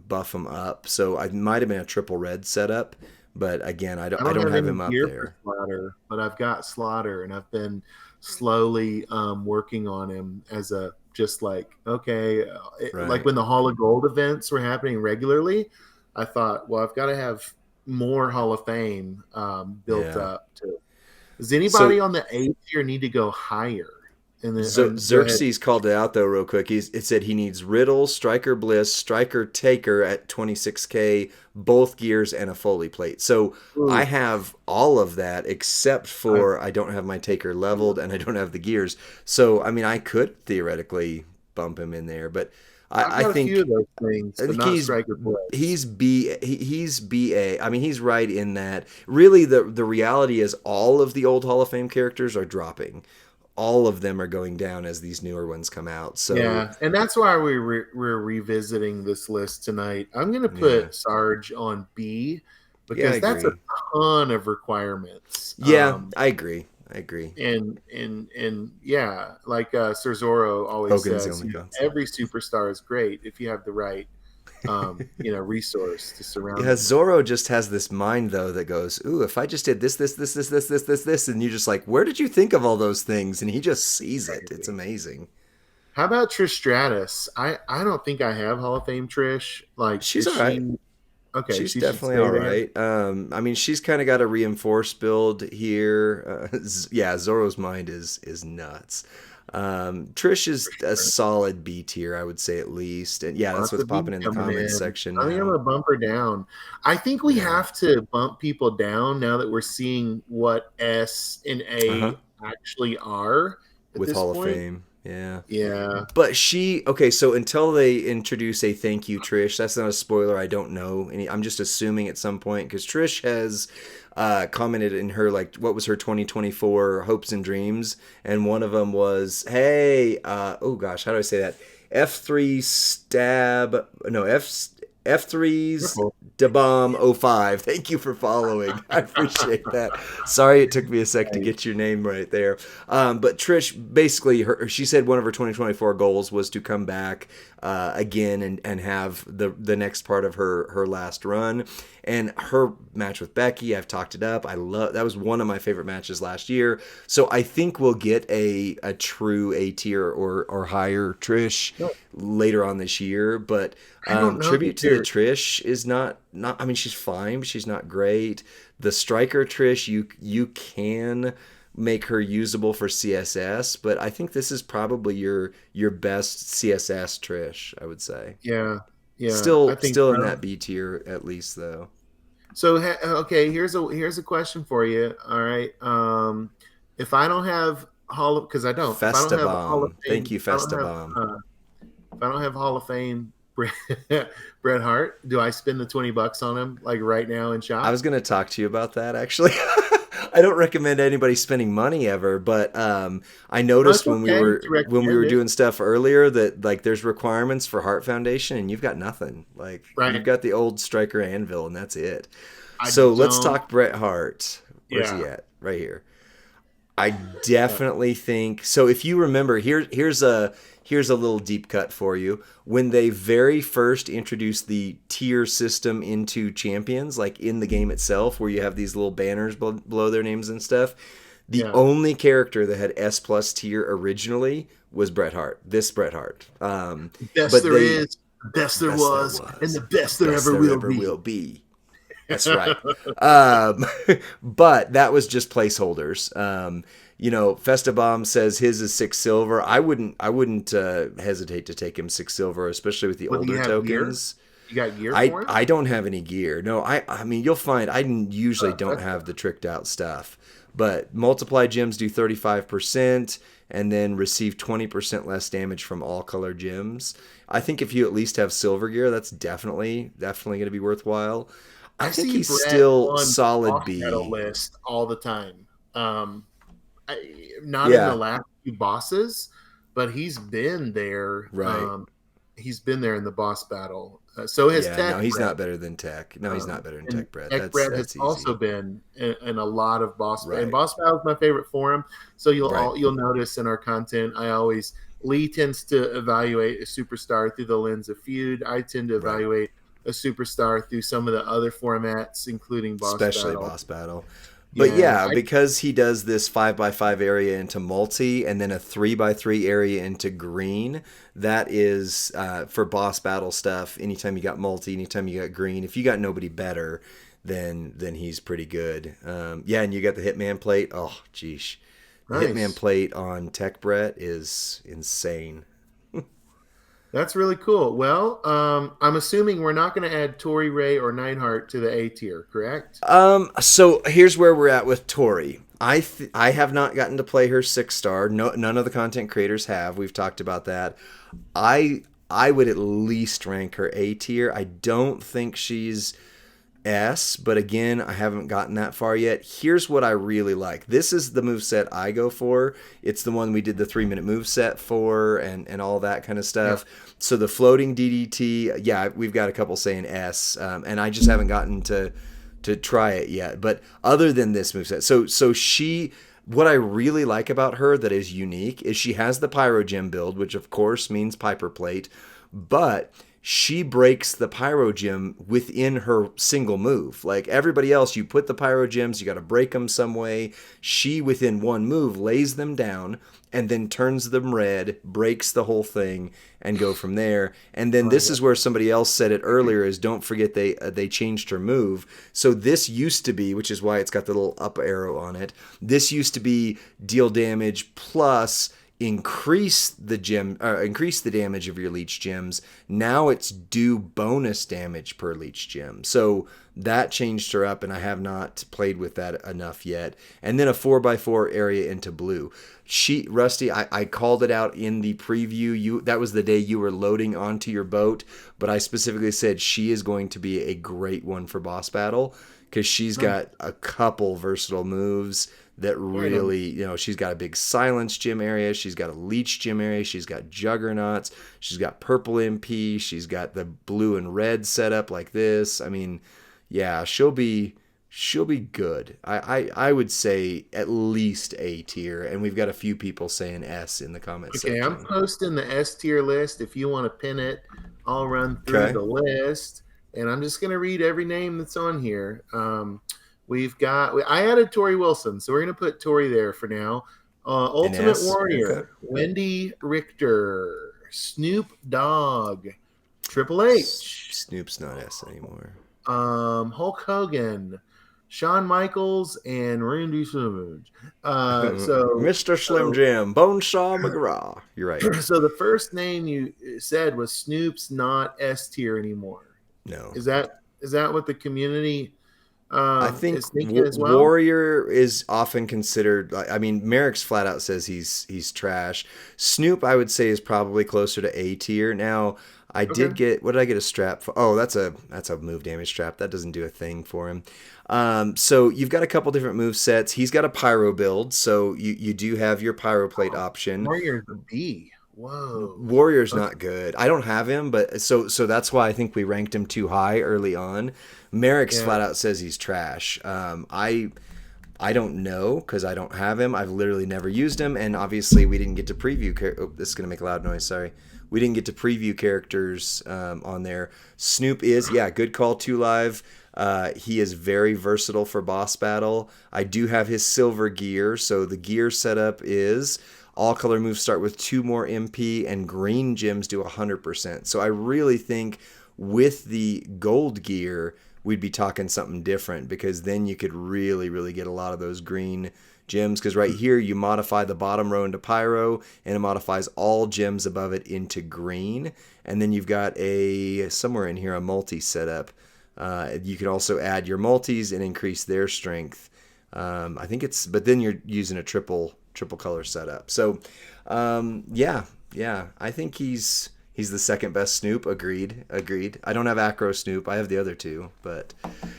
buff him up. So I might have been a triple red setup, but again, I I don't don't have have any him up gear for there. Slaughter, but I've got Slaughter, and I've been slowly working on him as a just like okay, like Right. when the Hall of Gold events were happening regularly, I thought, well, I've got to have more Hall of Fame built Yeah. up. To does So anybody on the A tier need to go higher? And then go ahead. Xerxes called it out though real quick. It said he needs Riddle, Striker Bliss, Striker Taker at 26K, both gears and a Foley plate. So I Ooh, have all of that except I've for I don't have my Taker leveled and I don't have the gears. So I mean I could theoretically bump him in there, but I've I got a few of think those things, but not Striker Blitz. he's BA. I mean, he's right in that. Really, the reality is all of the old Hall of Fame characters are dropping. All of them are going down as these newer ones come out. So Yeah, and that's why we're revisiting this list tonight. I'm going to yeah, put Sarge on B yeah, I because that's a agree. ton of requirements. Yeah, I agree. I agree. And yeah, like Sir Zorro always Hogan's the says, only constant. every superstar is great if you have the right resource to surround Yeah, them with. Zorro just has this mind though that goes, "Ooh, if I just did this," and you're just like, "Where did you think of all those things?" And he just sees it. It's Crazy. amazing. How about Trish Stratus? I don't think I have Hall of Fame Trish. Like, She's is all right. she okay? She's She should definitely stay all there. right. I mean, she's kind of got a reinforced build here. Yeah, Zoro's mind is nuts. Trish is a solid B tier, I would say at least. And yeah, that's Lots what's of beats popping in the coming comments in. section I think I'm now. gonna bump her down. I think we Yeah. have to bump people down now that we're seeing what S and Uh huh. A actually are at With this Hall of point. Fame. Yeah. Yeah. But okay, so until they introduce a thank you, Trish, that's not a spoiler. I don't know. I'm just assuming at some point because Trish has commented in her, like, what was her 2024 hopes and dreams? And one of them was, hey, oh gosh, how do I say that? F3 stab, no, F3's Careful. DeBomb05. Thank you for following. I appreciate that. Sorry it took me a sec to get your name right there. But Trish, basically, she said one of her 2024 goals was to come back again and have the next part of her last run. And her match with Becky, I've talked it up. I love that was one of my favorite matches last year. So I think we'll get a true A tier or higher Trish No, later on this year. But I don't know that tribute to the they're Trish is not. I mean, she's fine, but she's not great. The striker Trish, you can make her usable for CSS, but I think this is probably your best CSS Trish. I would say yeah, yeah, I think still in so. that B tier at least though. So okay, here's a question for you. All right. If I don't have because I don't. If I don't Festa have Hall of bomb. Thank Fame, you, if I don't Festa have bomb. if I don't have Hall of Fame Bret Hart, do I spend the $20 on him like right now in I shop? was gonna talk to you about that actually. I don't recommend anybody spending money ever, but I Well, it's noticed okay to when we recommend were it. doing stuff earlier that like there's requirements for Heart Foundation, and you've got nothing. Like you've Right. got the old Striker Anvil, and that's it. I So let's don't. talk Bret Hart. Where's he Yeah. at? Right here. I definitely think so. If you remember, here's a little deep cut for you. When they very first introduced the tier system into Champions, like in the game itself, where you have these little banners below their names and stuff, the Yeah. only character that had S plus tier originally was Bret Hart. This Bret Hart. Best But there they is, best there best there was, and was, the best there best ever there will ever be. will be. That's right. Um, but that was just placeholders. Festabomb says his is 6 silver. I wouldn't hesitate to take him 6 silver, especially with the Well, do you older have gear? tokens. You got gear I for him? I don't have any gear. No, I mean you'll find I usually don't That's have the tricked out stuff. But multiply gems do 35% and then receive 20% less damage from all color gems. I think if you at least have silver gear, that's definitely going to be worthwhile. I I think see he's Brett still on solid off battle B. list all the time. Not in the Yeah, last few bosses, but he's been there. right. He's been there in the boss battle. So has Yeah, no, Tech he's Brett. not better than Tech. No, he's not better than And Tech Brett. Tech That's Brett has that's also easy. been in a lot of and Right. boss battle is my favorite forum. So Right. you'll notice in our content, I always Lee tends to evaluate a superstar through the lens of feud. I tend to Right. evaluate a superstar through some of the other formats, including boss Especially battle. boss battle. But Yeah, yeah, because he does this 5x5 area into multi and then a 3x3 area into green, that is for boss battle stuff. Anytime you got multi, anytime you got green, if you got nobody better, then he's pretty good. Yeah, and you got the Hitman plate. Oh, geesh. The Hitman nice. plate on Tech Brett is insane. That's really cool. Well, I'm assuming we're not going to add Tori Ray or Neidhart to the A tier, correct? So here's where we're at with Tori. I have not gotten to play her 6 star. No, none of the content creators have. We've talked about that. I would at least rank her A tier. I don't think she's S, but again, I haven't gotten that far yet. Here's what I really like. This is the move set I go for. It's the one we did the 3-minute move set for and all that kind of Yeah. stuff. So the floating DDT, yeah, we've got a couple saying S, and I just haven't gotten to try it yet. But other than this moveset, so she, what I really like about her that is unique is she has the Pyro Gem build, which of course means Piper Plate, but she breaks the Pyro Gem within her single move. Like everybody else, you put the Pyro Gems, you got to break them some way. She, within one move, lays them down and then turns them red, breaks the whole thing, and go from there. And then Like this it. is where somebody else said it earlier: is don't forget they changed her move. So this used to be, which is why it's got the little up arrow on it. This used to be deal damage plus increase the damage of your leech gems. Now it's do bonus damage per leech gem. So that changed her up, and I have not played with that enough yet. And then a 4x4 area into blue. Rusty, I called it out in the preview. That was the day you were loading onto your boat, but I specifically said she is going to be a great one for boss battle because she's got a couple versatile moves that really, she's got a big silence gym area. She's got a leech gym area. She's got juggernauts. She's got purple MP. She's got the blue and red setup like this. I mean, yeah, she'll be good. I would say at least A tier, and we've got a few people saying S in the comment Okay, I'm section. posting the S tier list. If you want to pin it, I'll run through Okay. the list, and I'm just going to read every name that's on here. I added Tori Wilson, so we're going to put Tori there for now. An Ultimate S. Okay. Warrior, Wendy Richter, Snoop Dogg, Triple H, Snoop's not S anymore. Hulk Hogan, Shawn Michaels, and Randy Savage. Uh, so, Mr. Slim so, Jim, Bonesaw McGraw. You're right. so the first name you said was Snoop's not S tier anymore. No. Is that what the community I think is thinking as well? Warrior is often considered. I mean, Merrick's flat out says he's trash. Snoop, I would say, is probably closer to A tier. Now, I Okay. did get, what did I get a strap for? Oh, that's a move damage strap. That doesn't do a thing for him. So you've got a couple different move sets. He's got a pyro build, so you do have your pyro plate Oh, option. Warrior's a B. Whoa. Warrior's Okay. not good. I don't have him, but so that's why I think we ranked him too high early on. Merrick's Yeah. flat out says he's trash. I don't know because I don't have him. I've literally never used him, and obviously we didn't get to preview. Oh, this is gonna make a loud noise. Sorry, we didn't get to preview characters on there. Snoop is good call. 2Live. He is very versatile for boss battle. I do have his silver gear, so the gear setup is all color moves start with 2 more MP, and green gems do 100%. So I really think with the gold gear, we'd be talking something different because then you could really, really get a lot of those green gems. Because right here, you modify the bottom row into pyro, and it modifies all gems above it into green. And then you've got somewhere in here, a multi setup. You can also add your multis and increase their strength. But then you're using a triple color setup. So, I think he's the second best Snoop. Agreed. I don't have Acro Snoop. I have the other two, but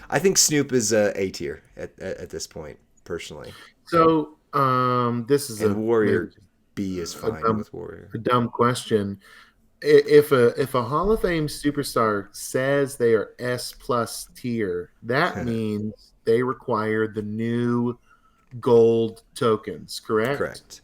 I think Snoop is A tier at this point, personally. So, this is And maybe Warrior B is a fine with Warrior. dumb question. If a Hall of Fame superstar says they are S plus tier, that means they require the new gold tokens, correct? Correct.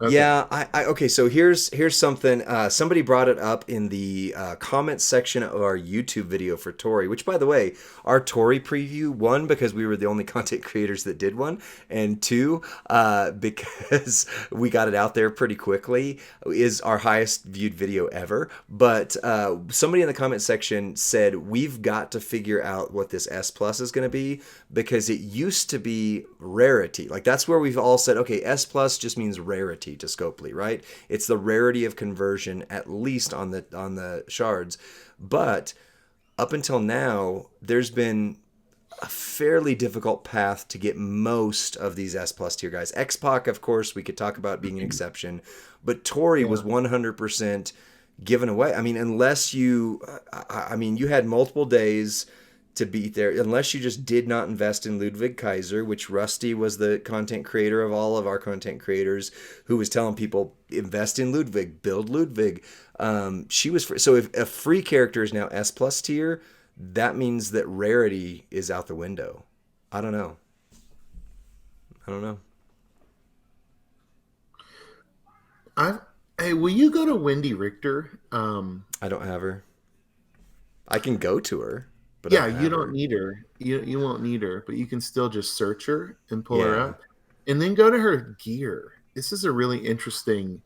Okay. Yeah, okay. So here's something. Somebody brought it up in the comments section of our YouTube video for Tori. Which, by the way, our Tori preview, one, because we were the only content creators that did one, and two, because we got it out there pretty quickly, is our highest viewed video ever. But somebody in the comment section said we've got to figure out what this S plus is going to be, because it used to be rarity. Like that's where we've all said, okay, S plus just means rarity to Scopely, right? It's the rarity of conversion, at least on the shards. But up until now, there's been a fairly difficult path to get most of these S plus tier guys. X-Pac, of course, we could talk about being an exception, but Tori was 100% given away. I mean, unless you had multiple days to beat there, unless you just did not invest in Ludwig Kaiser, which Rusty was the content creator of all of our content creators, who was telling people, invest in Ludwig, build Ludwig. She was free. So if a free character is now S plus tier, that means that rarity is out the window. I don't know. Hey, will you go to Wendy Richter? I don't have her. I can go to her. But yeah, you don't need her. You won't need her, but you can still just search her and pull her up, and then go to her gear. This is a really interesting.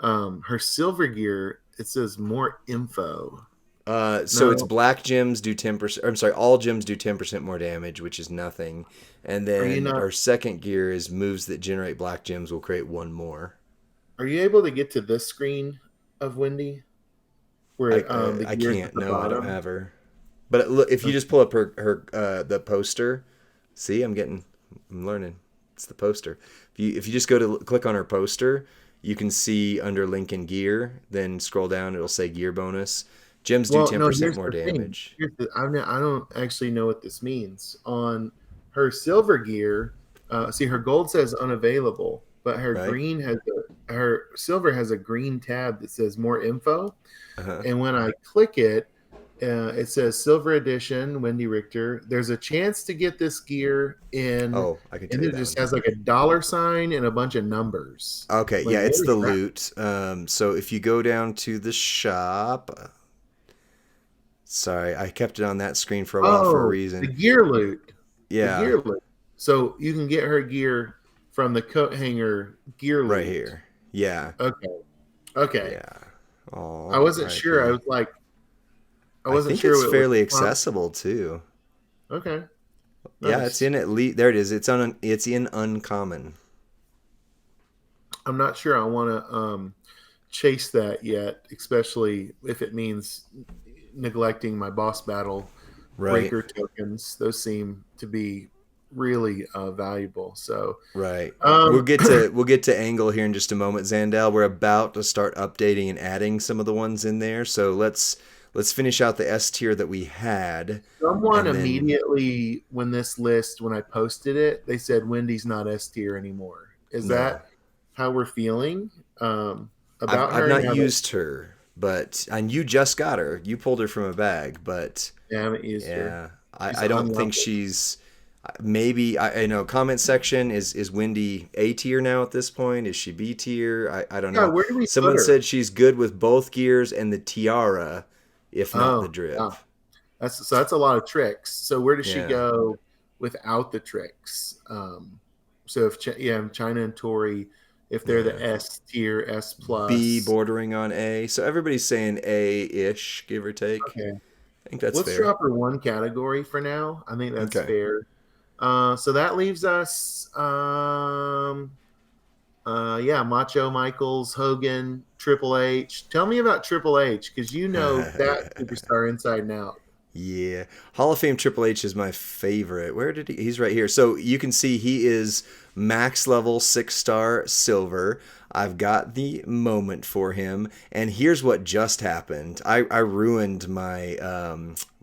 Her silver gear. It says more info. So it's black gems do 10%. I'm sorry, all gems do 10% more damage, which is nothing. And then our second gear is moves that generate black gems will create 1 more. Are you able to get to this screen of Wendy? Where the I gear's can't. at the No, bottom? I don't have her. But look, if you just pull up her the poster, see, I'm learning. It's the poster. If you just go to click on her poster, you can see under Lincoln gear. Then scroll down, it'll say gear bonus. Gems do 10% more damage. I don't actually know what this means. On her silver gear, see, her gold says unavailable, but her green her silver has a green tab that says more info. And when I click it, it says Silver Edition, Wendy Richter. There's a chance to get this gear in. Oh, I can tell you that. It just has like a $sign and a bunch of numbers. Okay, yeah, it's the loot. So if you go down to the shop. Sorry, I kept it on that screen for a while for a reason. The gear loot. Yeah. The gear loot. So you can get her gear from the coat hanger gear loot. Right here. Yeah. Okay. Yeah. Oh, I wasn't sure. I was like, I think it's fairly accessible too. Okay. Nice. Yeah, it's in elite. There it is. It's in uncommon. I'm not sure I want to chase that yet, especially if it means neglecting my boss battle breaker tokens. Those seem to be really valuable. So we'll get to Angle here in just a moment, Zandal. We're about to start updating and adding some of the ones in there. So let's let's finish out the S tier that we had. Someone And then immediately, when I posted it, they said Wendy's not S tier anymore. Is no, that how we're feeling about I've her not now that used her, but and you just got her. You pulled her from a bag, but I haven't used her? yeah, She's I don't think unlovely. she's maybe I know comment section is Wendy A tier now at this point? Is she B tier? I don't Yeah, know. where do we put Someone her? said she's good with both gears and the tiara, if not the Oh, drip. yeah. That's a lot of tricks. So where does she Yeah. go without the tricks? So if China and Tori, if they're the Yeah. S tier, S B plus, bordering on A. So everybody's saying A-ish, give or take. okay, I think that's let's fair. drop her one category for now. I think that's Okay. fair. So that leaves us, Macho Michaels, Hogan, Triple H. Tell me about Triple H because you know that superstar inside and out. Yeah. Hall of Fame Triple H is my favorite. Where did he? He's right here. So you can see he is max level 6-star silver. I've got the moment for him. And here's what just happened. I ruined my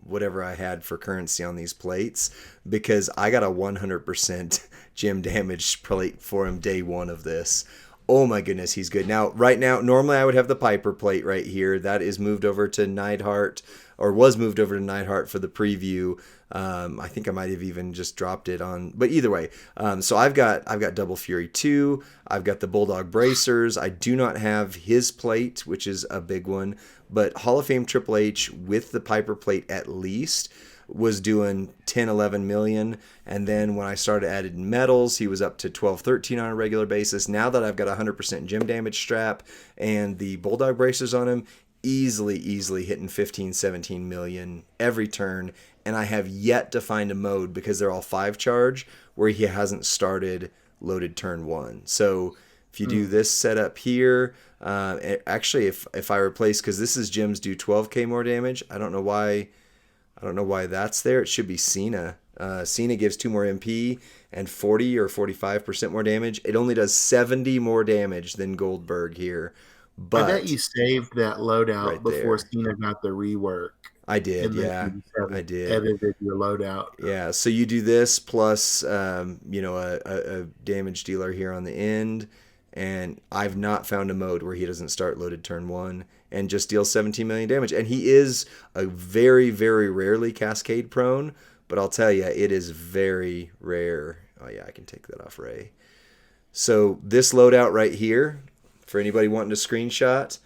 whatever I had for currency on these plates because I got a 100% gem damage plate for him day one of this. Oh my goodness, he's good. Now, right now, normally I would have the Piper plate right here. That is moved over to Neidhart, or was moved over to Neidhart for the preview. I think I might have even just dropped it on, but either way. So I've got Double Fury 2. I've got the Bulldog Bracers. I do not have his plate, which is a big one, but Hall of Fame Triple H with the Piper plate at least was doing 10, 11 million. And then when I started adding medals, he was up to 12, 13 on a regular basis. Now that I've got a 100% gem damage strap and the Bulldog Bracers on him, easily hitting 15, 17 million every turn. And I have yet to find a mode because they're all 5 charge where he hasn't started loaded turn 1. So if you do this setup here, actually if I replace, because this is gems do 12k more damage, I don't know why that's there. It should be Cena. Cena gives 2 more MP and 40 or 45% more damage. It only does 70 more damage than Goldberg here. I bet But you saved that loadout right before there. Cena got the rework. I did, And then yeah. you just I haven't did. edited your loadout. Yeah, so you do this plus, a damage dealer here on the end, and I've not found a mode where he doesn't start loaded turn 1 and just deals 17 million damage. And he is a very, very rarely cascade prone, but I'll tell you, it is very rare. Oh yeah, I can take that off Rey. So this loadout right here, for anybody wanting to screenshot,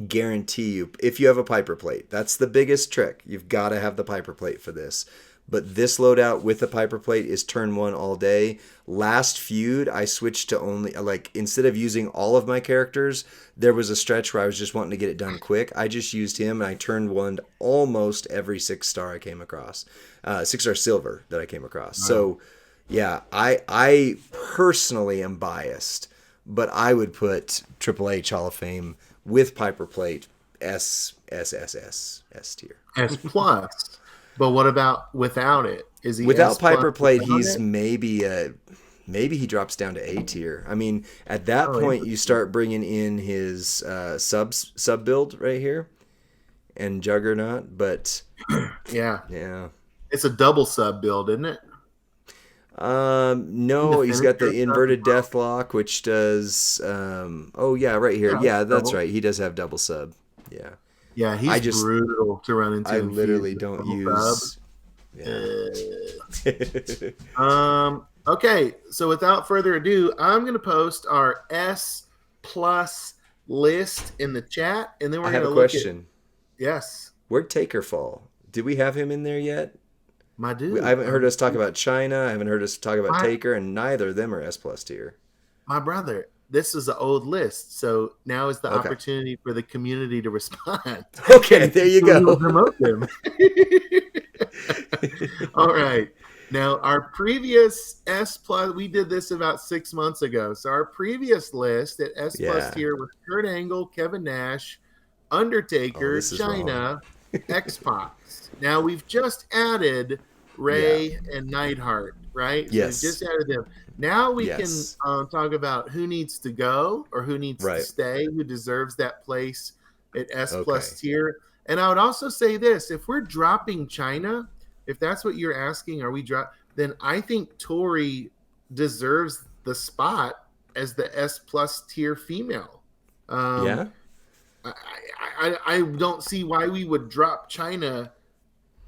guarantee you, if you have a Piper plate, that's the biggest trick. You've got to have the Piper plate for this. But this loadout with the Piper plate is turn 1 all day. Last feud, I switched to only, like, instead of using all of my characters, there was a stretch where I was just wanting to get it done quick. I just used him, and I turned 1 almost every 6-star I came across. 6-star silver that I came across. Wow. So, yeah, I personally am biased, but I would put Triple H Hall of Fame with Piper plate S tier. S plus. But what about without it? Is he Without S plus Piper plate? without He's it? maybe he drops down to A tier. I mean, at that Oh, point, you interesting. start bringing in his sub build right here and Juggernaut. But Yeah. yeah, It's a double sub build, isn't it? no, The he's got the finisher stuff inverted as well? Deathlock, which does oh yeah, right here. Yeah, Yeah, that's double. right. He does have double sub. Yeah, Yeah, he's brutal to run into. I in literally Fuse with don't double use. Yeah. Okay, so without further ado, I'm going to post our S plus list in the chat, and then we're I going have to a look at. question. Yes, Where'd Taker fall? Did we have him in there yet? my dude. I haven't heard us talk about China. I haven't heard us talk about my, Taker, and neither of them are S plus tier. my brother. This is an old list, so now is the Okay. opportunity for the community to respond. Okay, there you We will go. promote them. All right. Now, our previous S plus, we did this about 6 months ago. So our previous list at S plus Yeah. tier was Kurt Angle, Kevin Nash, Undertaker, this is China, X-Pac. Now we've just added Rey and Neidhart, right? So Yes. we've just added them. Now we Yes. can talk about who needs to go or who needs Right. to stay, who deserves that place at S plus Okay. tier. And I would also say this: if we're dropping China, if that's what you're asking, are we drop? Then I think Tori deserves the spot as the S plus tier female. Um, Yeah. I don't see why we would drop China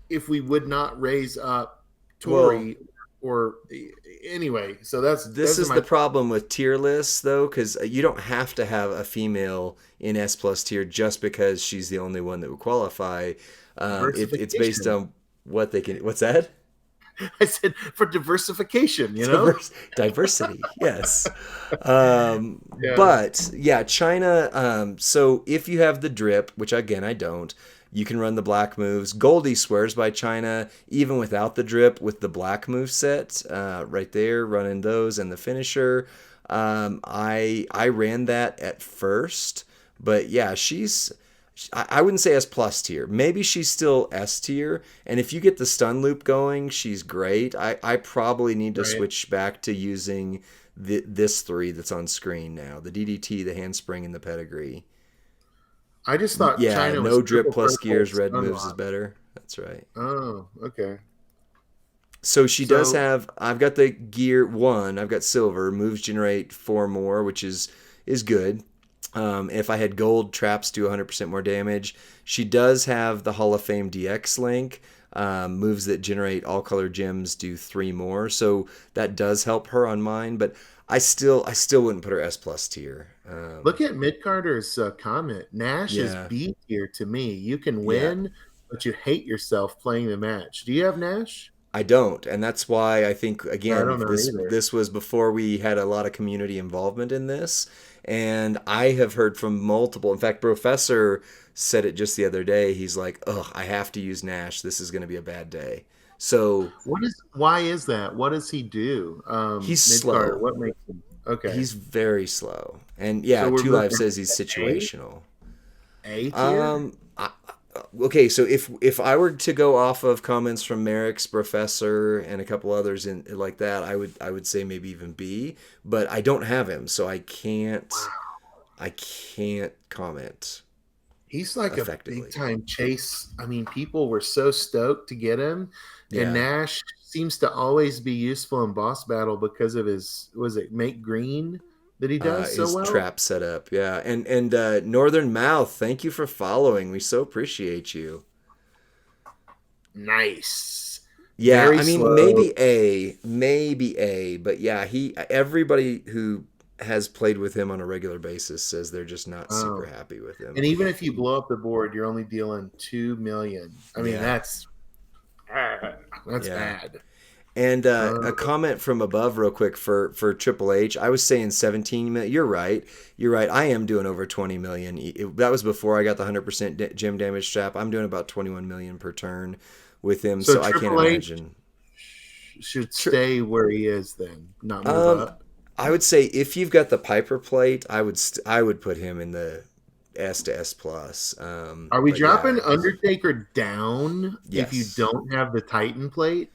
if we would not raise up Well, Tori or anyway. So that's this those are is my the problem with tier lists, though, because you don't have to have a female in S plus tier just because she's the only one that would qualify. It's based diversification. on what they can. What's that? I said for diversification, you know? Diversity, yes. Yeah. But yeah, China. So if you have the drip, which again I don't, you can run the black moves. Goldie swears by China, even without the drip, with the black move set right there, running those and the finisher. I ran that at first, but yeah, I wouldn't say S plus tier. Maybe she's still S tier. And if you get the stun loop going, she's great. I probably need to Right. switch back to using this three that's on screen now: the DDT, the handspring, and the pedigree. I just thought Yeah, China was no drip triple plus purple gears, red stun moves is lock. better. That's right. Oh, okay. So she does So have. I've got the gear one. I've got silver. Moves generate four more, which is good. If I had gold, traps do 100% more damage. She does have the Hall of Fame DX link. Moves that generate all color gems do three more, so that does help her on mine. But I still wouldn't put her S plus tier. look at Mid Carter's comment. Nash is Yeah, B tier to me. You can yeah. win, but you hate yourself playing the match. Do you have Nash? I don't, and that's why I think I again don't know either. this was before we had a lot of community involvement in this, and I have heard from multiple. In fact, Professor said it just the other day. He's like, "Ugh, I have to use Nash. This is going to be a bad day." So Why is that? What does he do? he's Mid Carter, slow. what makes him okay? He's very slow, and So yeah, we're Two moving Live says he's A situational. A tier? Um, I, okay, so if I were to go off of comments from Merrick's Professor and a couple others in like that, I would say maybe even B, but I don't have him, so I can't comment He's like a big effectively. time chase. I mean, people were so stoked to get him, and Yeah, Nash seems to always be useful in boss battle because of his was it make green that he does so his well. trap setup. Yeah, and Northern Mouth, thank you for following. We so appreciate you. Nice, Yeah, very I mean slow. maybe A, but yeah, everybody who has played with him on a regular basis says they're just not super Um, happy with him. and even if you blow up the board, you're only dealing 2 million. I mean, Yeah, that's yeah. bad. And Uh, a comment from above, real quick for Triple H. I was saying 17 million. You're right. You're right. I am doing over 20 million. That was before I got the 100% gem damage strap. I'm doing about 21 million per turn with him, so so I can't Triple H imagine. should Tri- stay where he is, then not move Um, up. I would say if you've got the Piper plate, I would put him in the S to S plus. Are we But yeah, dropping Undertaker down if you yes. don't have the Titan plate?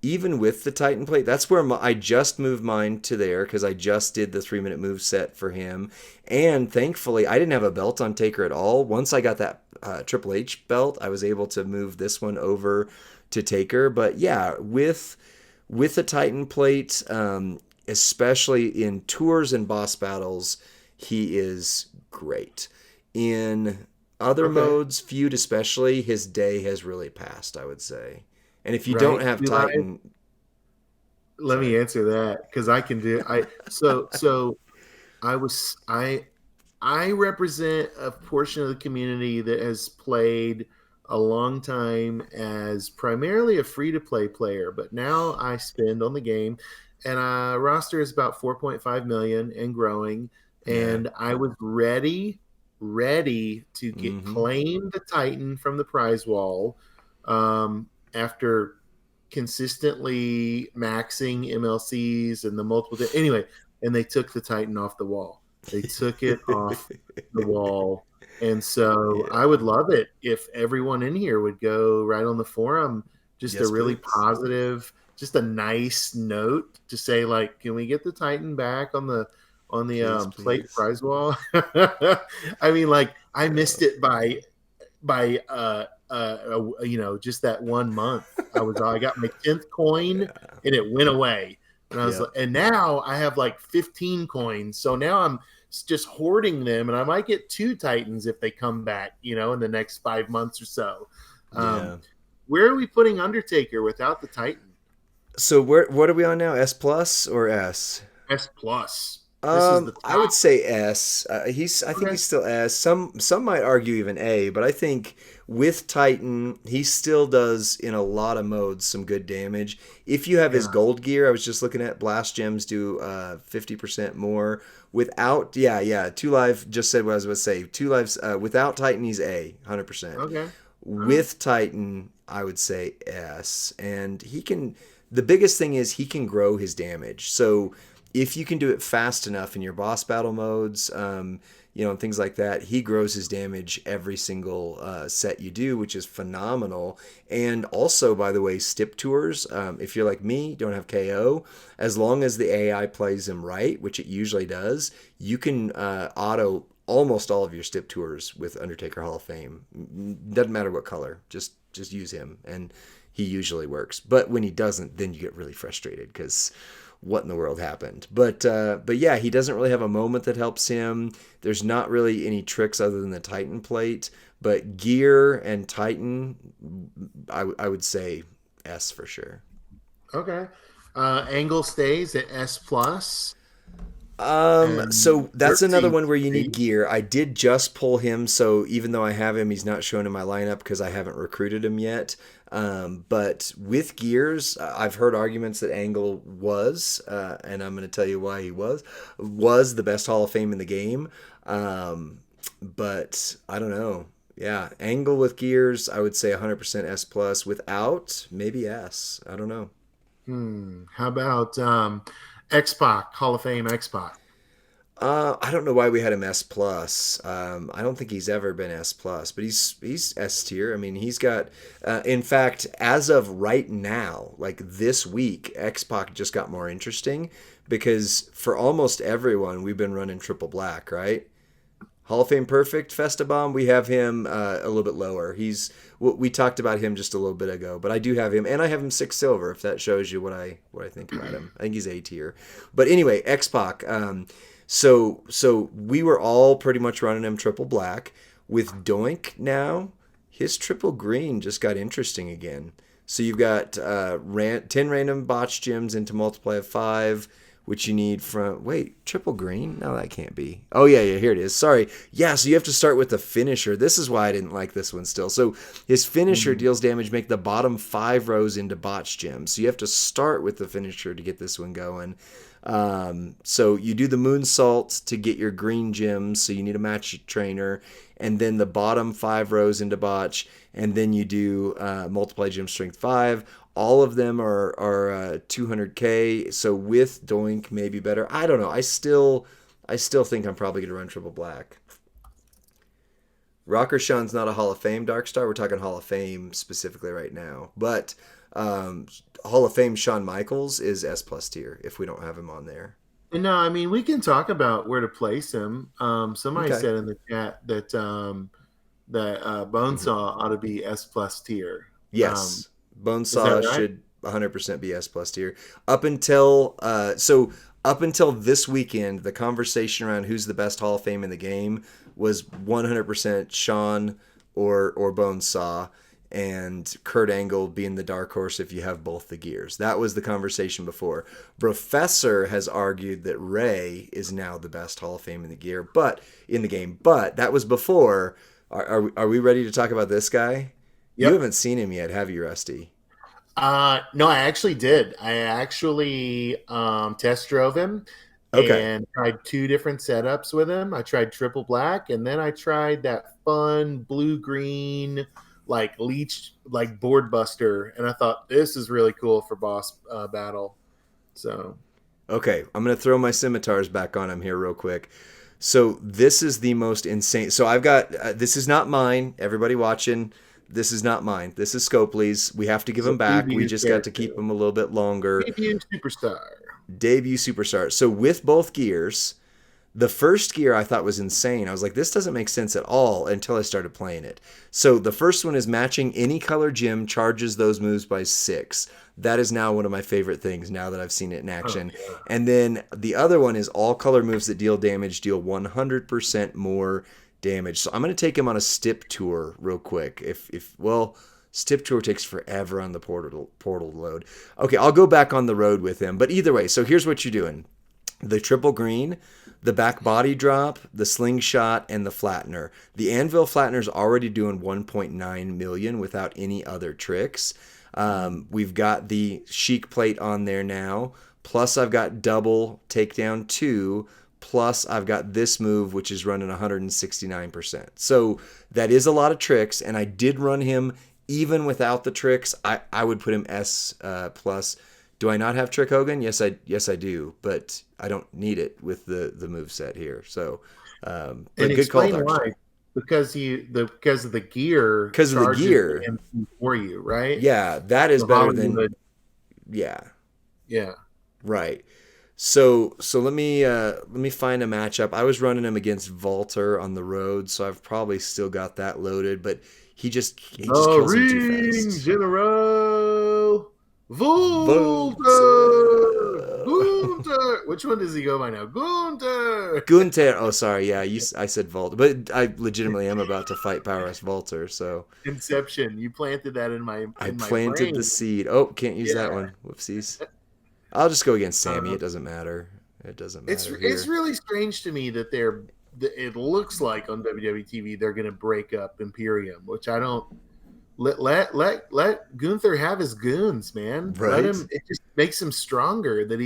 Even with the Titan plate, that's where I just moved mine to there because I just did the 3 minute move set for him, and thankfully I didn't have a belt on Taker at all. Once I got that Triple H belt, I was able to move this one over to Taker. But yeah, with the Titan plate, especially in tours and boss battles, he is great. In other Okay, modes, feud especially, his day has really passed, I would say. And if you don't right. have Eli, Titan, let me sorry. answer that because I can do. So I was I represent a portion of the community that has played a long time as primarily a free to play player, but now I spend on the game, and roster is about 4.5 million and growing. Yeah. And I was ready to get Mm-hmm. claim the Titan from the prize wall after consistently maxing MLCs and the multiple. Anyway, and they took the Titan off the wall. They took it off the wall. And so Yeah. I would love it if everyone in here would go right on the forum, just a Yes, really please. positive, just a nice note to say, like, can we get the Titan back on the Please, plate please. prize wall. I mean, like I missed it by just that 1 month. I got my 10th coin Yeah. and it went away. And I was Yeah. like, and now I have like 15 coins. So now I'm just hoarding them, and I might get 2 Titans if they come back, in the next 5 months or so. Um, Yeah. where are we putting Undertaker without the Titan? So what are we on now? S plus or S? S plus. This is the I would top. say S. I think Okay. he's still S. Some might argue even A, but I think with Titan, he still does in a lot of modes some good damage. If you have his Yeah. gold gear, I was just looking at blast gems do 50% more. Without, yeah, two life just said what I was about to say. Two lives without Titan, he's A, 100%. Okay. All right. With Titan, I would say S, and he can. The biggest thing is he can grow his damage. So if you can do it fast enough in your boss battle modes, and things like that, he grows his damage every single set you do, which is phenomenal. And also, by the way, stip tours, if you're like me, don't have KO, as long as the AI plays him right, which it usually does, you can auto almost all of your stip tours with Undertaker Hall of Fame. Doesn't matter what color, just use him, and he usually works. But when he doesn't, then you get really frustrated because what in the world happened? But yeah, he doesn't really have a moment that helps him. There's not really any tricks other than the Titan plate. But gear and Titan, I would say S for sure. Okay. Angle stays at S plus So and that's another 13 one where you need C. gear. I did just pull him, so even though I have him, he's not shown in my lineup because I haven't recruited him yet. But with gears, I've heard arguments that Angle was, and I'm going to tell you why he was the best Hall of Fame in the game. But I don't know. Yeah, Angle with gears, I would say 100% S plus. Without, maybe S. I don't know. How about X-Pac, Hall of Fame X-Pac? I don't know why we had him S plus. I don't think he's ever been S plus, but he's S tier. I mean, he's got. In fact, as of right now, like this week, X Pac just got more interesting because for almost everyone, we've been running triple black, right? Hall of Fame perfect Festabomb, we have him a little bit lower. We talked about him just a little bit ago, but I do have him, and I have him 6 silver. If that shows you what I think about him, I think he's A tier. But anyway, X Pac. So we were all pretty much running him triple black. With Doink now, his triple green just got interesting again. So you've got 10 random botch gems into multiply of 5, which you need from... Wait, triple green? No, that can't be. Oh, yeah, here it is. Sorry. Yeah, so you have to start with the finisher. This is why I didn't like this one still. So his finisher deals damage, make the bottom 5 rows into botch gems. So you have to start with the finisher to get this one going. So you do the moonsault to get your green gems, so you need a match trainer, and then the bottom 5 rows into botch, and then you do multiply gem strength 5. All of them are 200k, so with Doink maybe better. I don't know. I still think I'm probably gonna run triple black. Rocker Sean's not a Hall of Fame Dark Star. We're talking Hall of Fame specifically right now, but Hall of Fame Shawn Michaels is S plus tier if we don't have him on there. No, I mean we can talk about where to place him. Somebody Okay. said in the chat that Bonesaw ought to be S plus tier. Yes, Is that Bonesaw right? should 100% be S plus tier. Up until this weekend, the conversation around who's the best Hall of Fame in the game was 100% Shawn or Bonesaw, and Kurt Angle being the dark horse if you have both the gears. That was the conversation before. Professor has argued that Rey is now the best Hall of Fame in the gear, but in the game. But that was before. Are we ready to talk about this guy? You Yep. haven't seen him yet, have you, Rusty? No, I actually did. I actually test drove him Okay. and tried 2 different setups with him. I tried triple black, and then I tried that fun blue green like leech like board buster, and I thought this is really cool for boss battle. So Okay, I'm gonna throw my scimitars back on him here real quick. So this is the most insane. So I've got this is not mine. Everybody watching, this is not mine. This is Scopely's. We have to give it's a him back. We preview just got to character, keep him a little bit longer. preview superstar. Debut superstar. So with both gears, The first gear I thought was insane. I was like, this doesn't make sense at all until I started playing it. So the first one is matching any color gym charges those moves by 6. That is now one of my favorite things now that I've seen it in Oh, action. yeah. And then the other one is all color moves that deal damage deal 100% more damage. So I'm going to take him on a stip tour real quick. Well, stip tour takes forever on the portal load. Okay, I'll go back on the road with him. But either way, so here's what you're doing. The triple green, the back body drop, the slingshot, and the flattener. The anvil flattener is already doing 1.9 million without any other tricks. We've got the chic plate on there now. Plus, I've got double takedown 2. Plus, I've got this move, which is running 169%. So that is a lot of tricks, and I did run him even without the tricks. I would put him S plus. Do I not have Trick Hogan? Yes, I do, but I don't need it with the move set here. So, but And good call, explain why. Darkster. Because of the gear. Because of the charges gear. MP for you, right? Yeah, that is So better than Hollywood, yeah, yeah. right. So let me find a matchup. I was running him against Volter on the road, so I've probably still got that loaded, but he just The kills him too ring fast. general Volter. Volter. Gunter. Which one does he go by now? Gunter. Gunther. Oh, sorry. Yeah, I said Volter, but I legitimately am about to fight Powerhouse Volter, so Inception. You planted that I in my planted the brain. seed. Oh, can't use that Yeah. one. Whoopsies. I'll just go against Sammy. Uh, It doesn't matter. It doesn't it's matter it's here. really strange to me that it looks like on WWE TV they're going to break up Imperium, which I don't. Let Gunther have his goons, man. Let Right? him. It just makes him stronger that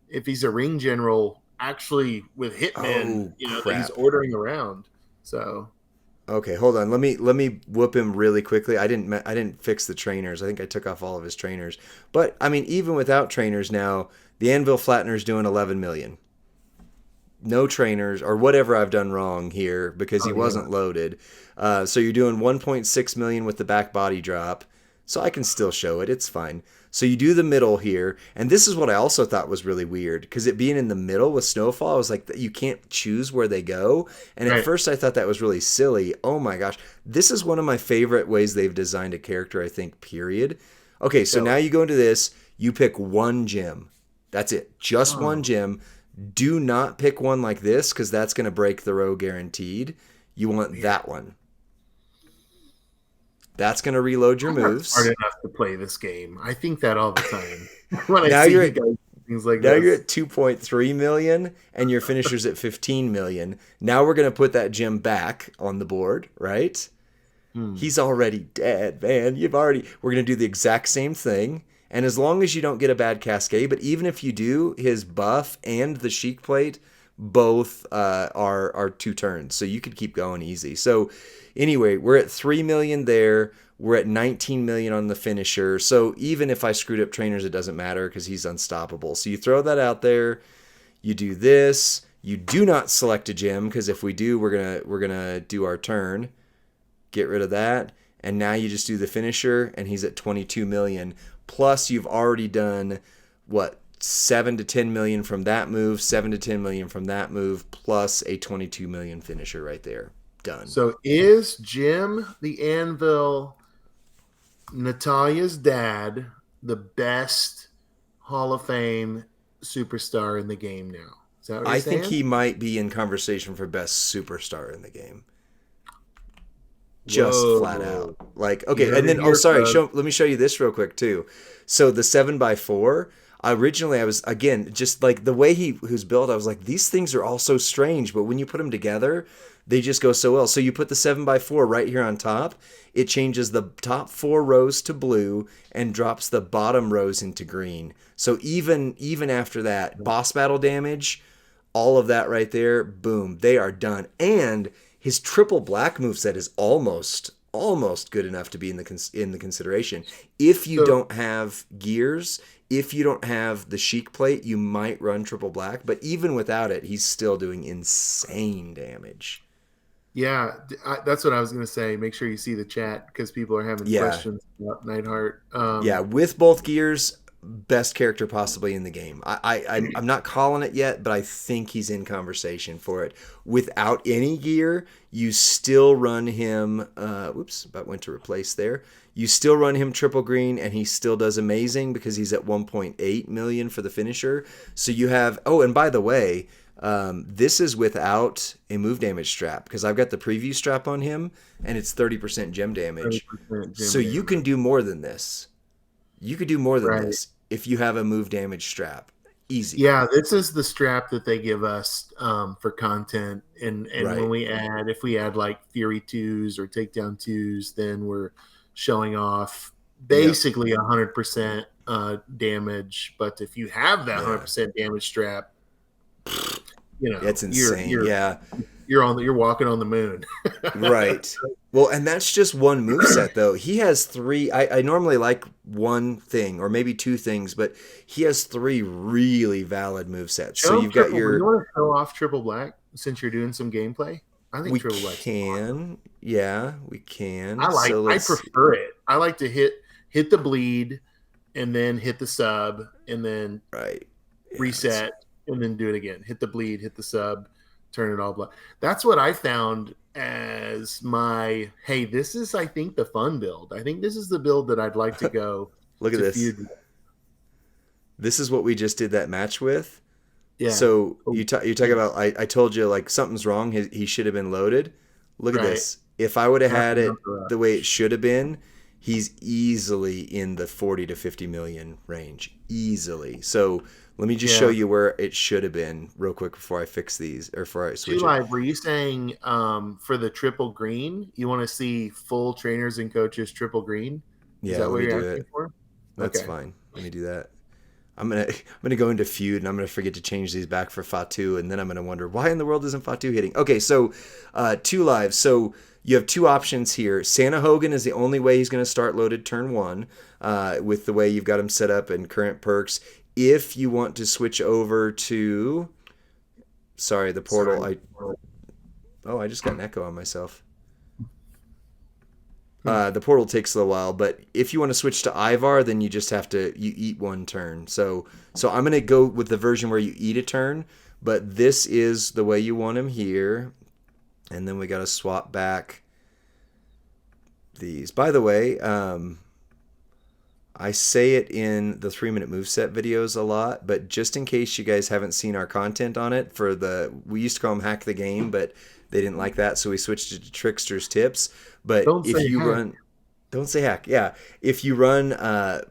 if he's a ring general actually with hitmen, Oh, that he's crap. ordering around. So Okay, hold on. Let me whoop him really quickly. I didn't fix the trainers. I think I took off all of his trainers. But I mean, even without trainers now, the Anvil Flattener's doing 11 million. No trainers or whatever I've done wrong here because he oh yeah, wasn't loaded. So you're doing 1.6 million with the back body drop. So I can still show it. It's fine. So you do the middle here, and this is what I also thought was really weird because it being in the middle with Snowfall, I was like, you can't choose where they go. And at right. first I thought that was really silly. Oh my gosh, this is one of my favorite ways they've designed a character. I think. Period. Okay, so So now you go into this. You pick one gym. That's it. Just one oh, gym. Do not pick one like this because that's going to break the row guaranteed. You want yeah. that one. That's going to reload your I'm not smart moves. enough to play this game. I think that all the time when I Now see you're you at guys do things like now you're this. at 2.3 million and your finisher's at 15 million. Now we're going to put that gym back on the board, right? Hmm. He's already dead, man. We're going to do the exact same thing. And as long as you don't get a bad cascade, but even if you do, his buff and the chic plate both are 2 turns. So you could keep going easy. So anyway, we're at 3 million there. We're at 19 million on the finisher. So even if I screwed up trainers, it doesn't matter because he's unstoppable. So you throw that out there. You do this. You do not select a gym because if we do, we're gonna do our turn. Get rid of that, and now you just do the finisher, and he's at 22 million. Plus, you've already done what 7 to 10 million from that move, 7 to 10 million from that move, plus a 22 million finisher right there. Done. So is Jim the Anvil, Natalia's dad, the best Hall of Fame superstar in the game now? Is that what you're I think saying? he might be in conversation for best superstar in the game. Just flat out. Whoa. Like, You okay, heard and it then oh here, sorry, folks. let me show you this real quick too. So the 7x4, originally I was again just like the way he was built, I was like, these things are all so strange, but when you put them together, they just go so well. So you put the 7x4 right here on top, it changes the top 4 rows to blue and drops the bottom rows into green. So even after that, boss battle damage, all of that right there, boom, they are done. And his triple black moveset is almost good enough to be in the consideration. If you So don't have gears, if you don't have the chic plate, you might run triple black, but even without it, he's still doing insane damage. yeah, that's what I was going to say. Make sure you see the chat because people are having Yeah. questions about Neidhart. Yeah, with both gears, best character possibly in the game. I'm not calling it yet, but I think he's in conversation for it. Without any gear, you still run him. Whoops, about went to replace there. You still run him triple green, and he still does amazing because he's at 1.8 million for the finisher. So you have. Oh, and by the way, this is without a move damage strap because I've got the preview strap on him, and it's 30% gem damage. 30% So gem you can damage. do more than this. You could do more than Right. this if you have a move damage strap. Easy. Yeah, this is the strap that they give us for content, and Right. when if we add like Fury twos or Takedown twos, then we're showing off Yep. basically 100% damage. But if you have that Yeah. 100% damage strap, That's you're insane. Yeah. you're walking on the moon. Right. Well, and that's just one move set though. He has three. I normally like one thing or maybe two things, but he has three really valid move sets. So Show 'em you've got triple. You your. want to show off triple black since you're doing some gameplay? I think We triple black's awesome. can. Yeah, we can. So I let's. prefer it. I like to hit the bleed and then hit the sub and then Right. Yeah. reset and then do it again. Hit the bleed, hit the sub, turn it all black. That's what I found as my hey, this is I think the fun build. I think this is the build that I'd like to go Look at to this. feud. This is what we just did that match with. Yeah. So Oh, you talk about I told you like something's wrong. He should have been loaded. Look at right. this. If I would have Not had the it number the way it should have been, he's easily in the 40 to 50 million range. Easily. So let me just show Yeah. you where it should have been real quick before I fix these or before I Two switch it. Live, were you saying for the triple green, you want to see full trainers and coaches triple green? Is Yeah, that let what me you're do asking it. for? That's Okay. fine. Let me do that. I'm gonna go into feud and I'm gonna forget to change these back for Fatu and then I'm gonna wonder why in the world isn't Fatu hitting? Okay, so 2 lives. So you have two options here. Santa Hogan is the only way he's gonna start loaded turn one, with the way you've got him set up and current perks. If you want to switch over to sorry, the portal, Sorry. I just got an echo on myself. The portal takes a little while, but if you want to switch to Ivar, then you just have to you eat one turn. So I'm gonna go with the version where you eat a turn, but this is the way you want him here, and then we got to swap back these. By the way, I say it in the 3-minute moveset videos a lot, but just in case you guys haven't seen our content on it, we used to call them Hack the Game, but they didn't like that, so we switched it to Trickster's Tips. But Don't if say you hack. run, don't say hack, yeah. If you run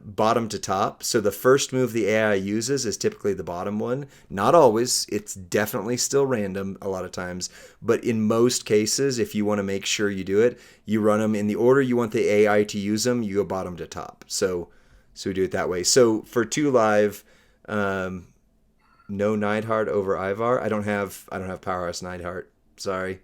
bottom to top, so the first move the AI uses is typically the bottom one. Not always, it's definitely still random a lot of times, but in most cases, if you want to make sure you do it, you run them in the order you want the AI to use them, you go bottom to top. So we do it that way. So for 2 live, no Neidhart over Ivar. I don't have Powerhouse Neidhart. Sorry.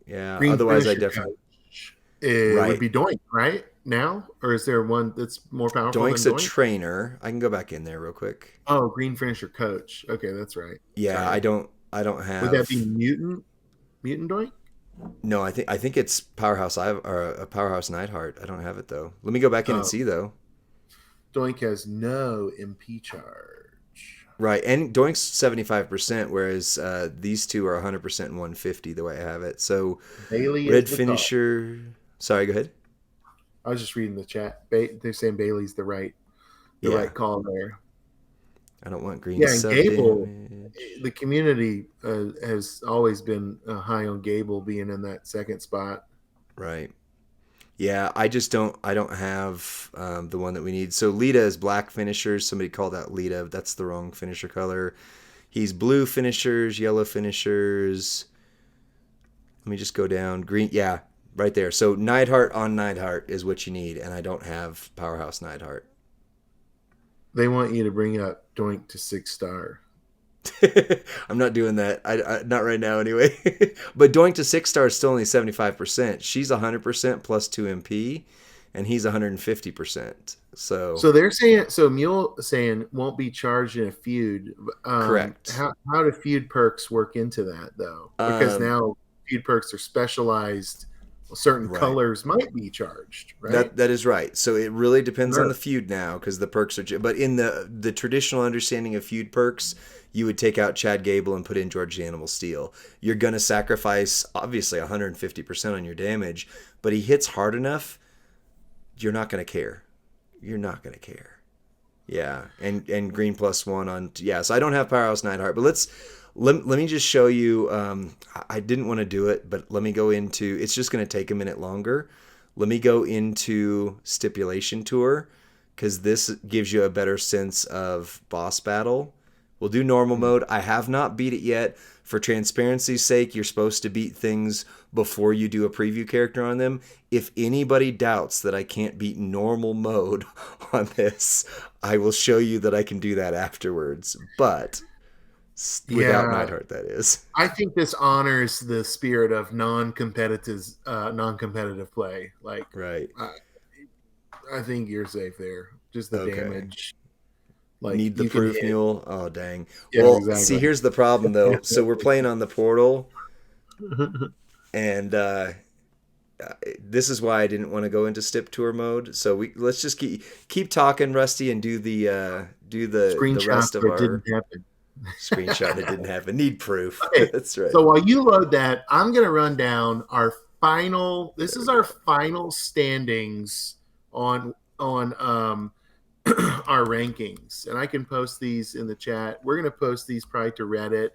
Yeah. Green Otherwise, I finisher definitely coach. It would right. be Doink, right? Now? Or is there one that's more powerful than Doink's a Doink? trainer. I can go back in there real quick. Oh, green finisher coach. Okay, that's right. Yeah, Sorry. I don't Would that be have. mutant? Mutant Doink? No, I think it's Powerhouse I or a Powerhouse Neidhart. I don't have it though. Let me go back in and Oh, see though. Doink has no MP charge. Right, and Doink's 75%, whereas these two are 100% and 150 the way I have it. So Bailey is red the call. finisher. Sorry, go ahead. I was just reading the chat. They're saying Bailey's the right Yeah, call there. I don't want green Yeah, and sub Gable, damage. the community has always been high on Gable being in that second spot. Right. Yeah, I don't have the one that we need. So Lita is black finishers. Somebody called out Lita. That's the wrong finisher color. He's blue finishers, yellow finishers. Let me just go down. Green, yeah, right there. So Neidhart on Neidhart is what you need, and I don't have Powerhouse Neidhart. They want you to bring up Doink to 6-star. I'm not doing that. Not right now anyway. But Doink to 6-star is still only 75%. She's 100% plus 2 MP, and he's 150%. So they're saying Mule saying won't be charged in a feud. correct. How do feud perks work into that though? Because Um, now feud perks are specialized certain Right. colors might be charged, right? That is right. So it really depends on Sure. the feud now because the perks are. But in the traditional understanding of feud perks, you would take out Chad Gable and put in George the Animal Steel. You're gonna sacrifice obviously 150% on your damage, but he hits hard enough. You're not gonna care. You're not gonna care. Yeah, and green +1 on yeah. So I don't have Powerhouse Neidhart, but let me just show you. I didn't want to do it, but let me go into. It's just going to take a minute longer. Let me go into Stipulation Tour because this gives you a better sense of boss battle. We'll do normal mode. I have not beat it yet. For transparency's sake, you're supposed to beat things before you do a preview character on them. If anybody doubts that I can't beat normal mode on this, I will show you that I can do that afterwards. But without Yeah, Neidhart, that is. I think this honors the spirit of non-competitive play. Like, Right. I, I think you're safe there. Just the Okay. damage. Like Need the you can proof hit. mule? Oh, dang. Yeah, Well, see, exactly. here's the problem, though. So we're playing on the portal, and this is why I didn't want to go into Stip Tour mode. So let's just keep talking, Rusty, and do the Screenshot rest of that didn't our happen. screenshot that didn't happen. Need proof. Okay, That's right. so while you load that, I'm gonna run down our final. This There is we our go. final standings on our rankings, and I can post these in the chat. We're gonna post these probably to Reddit.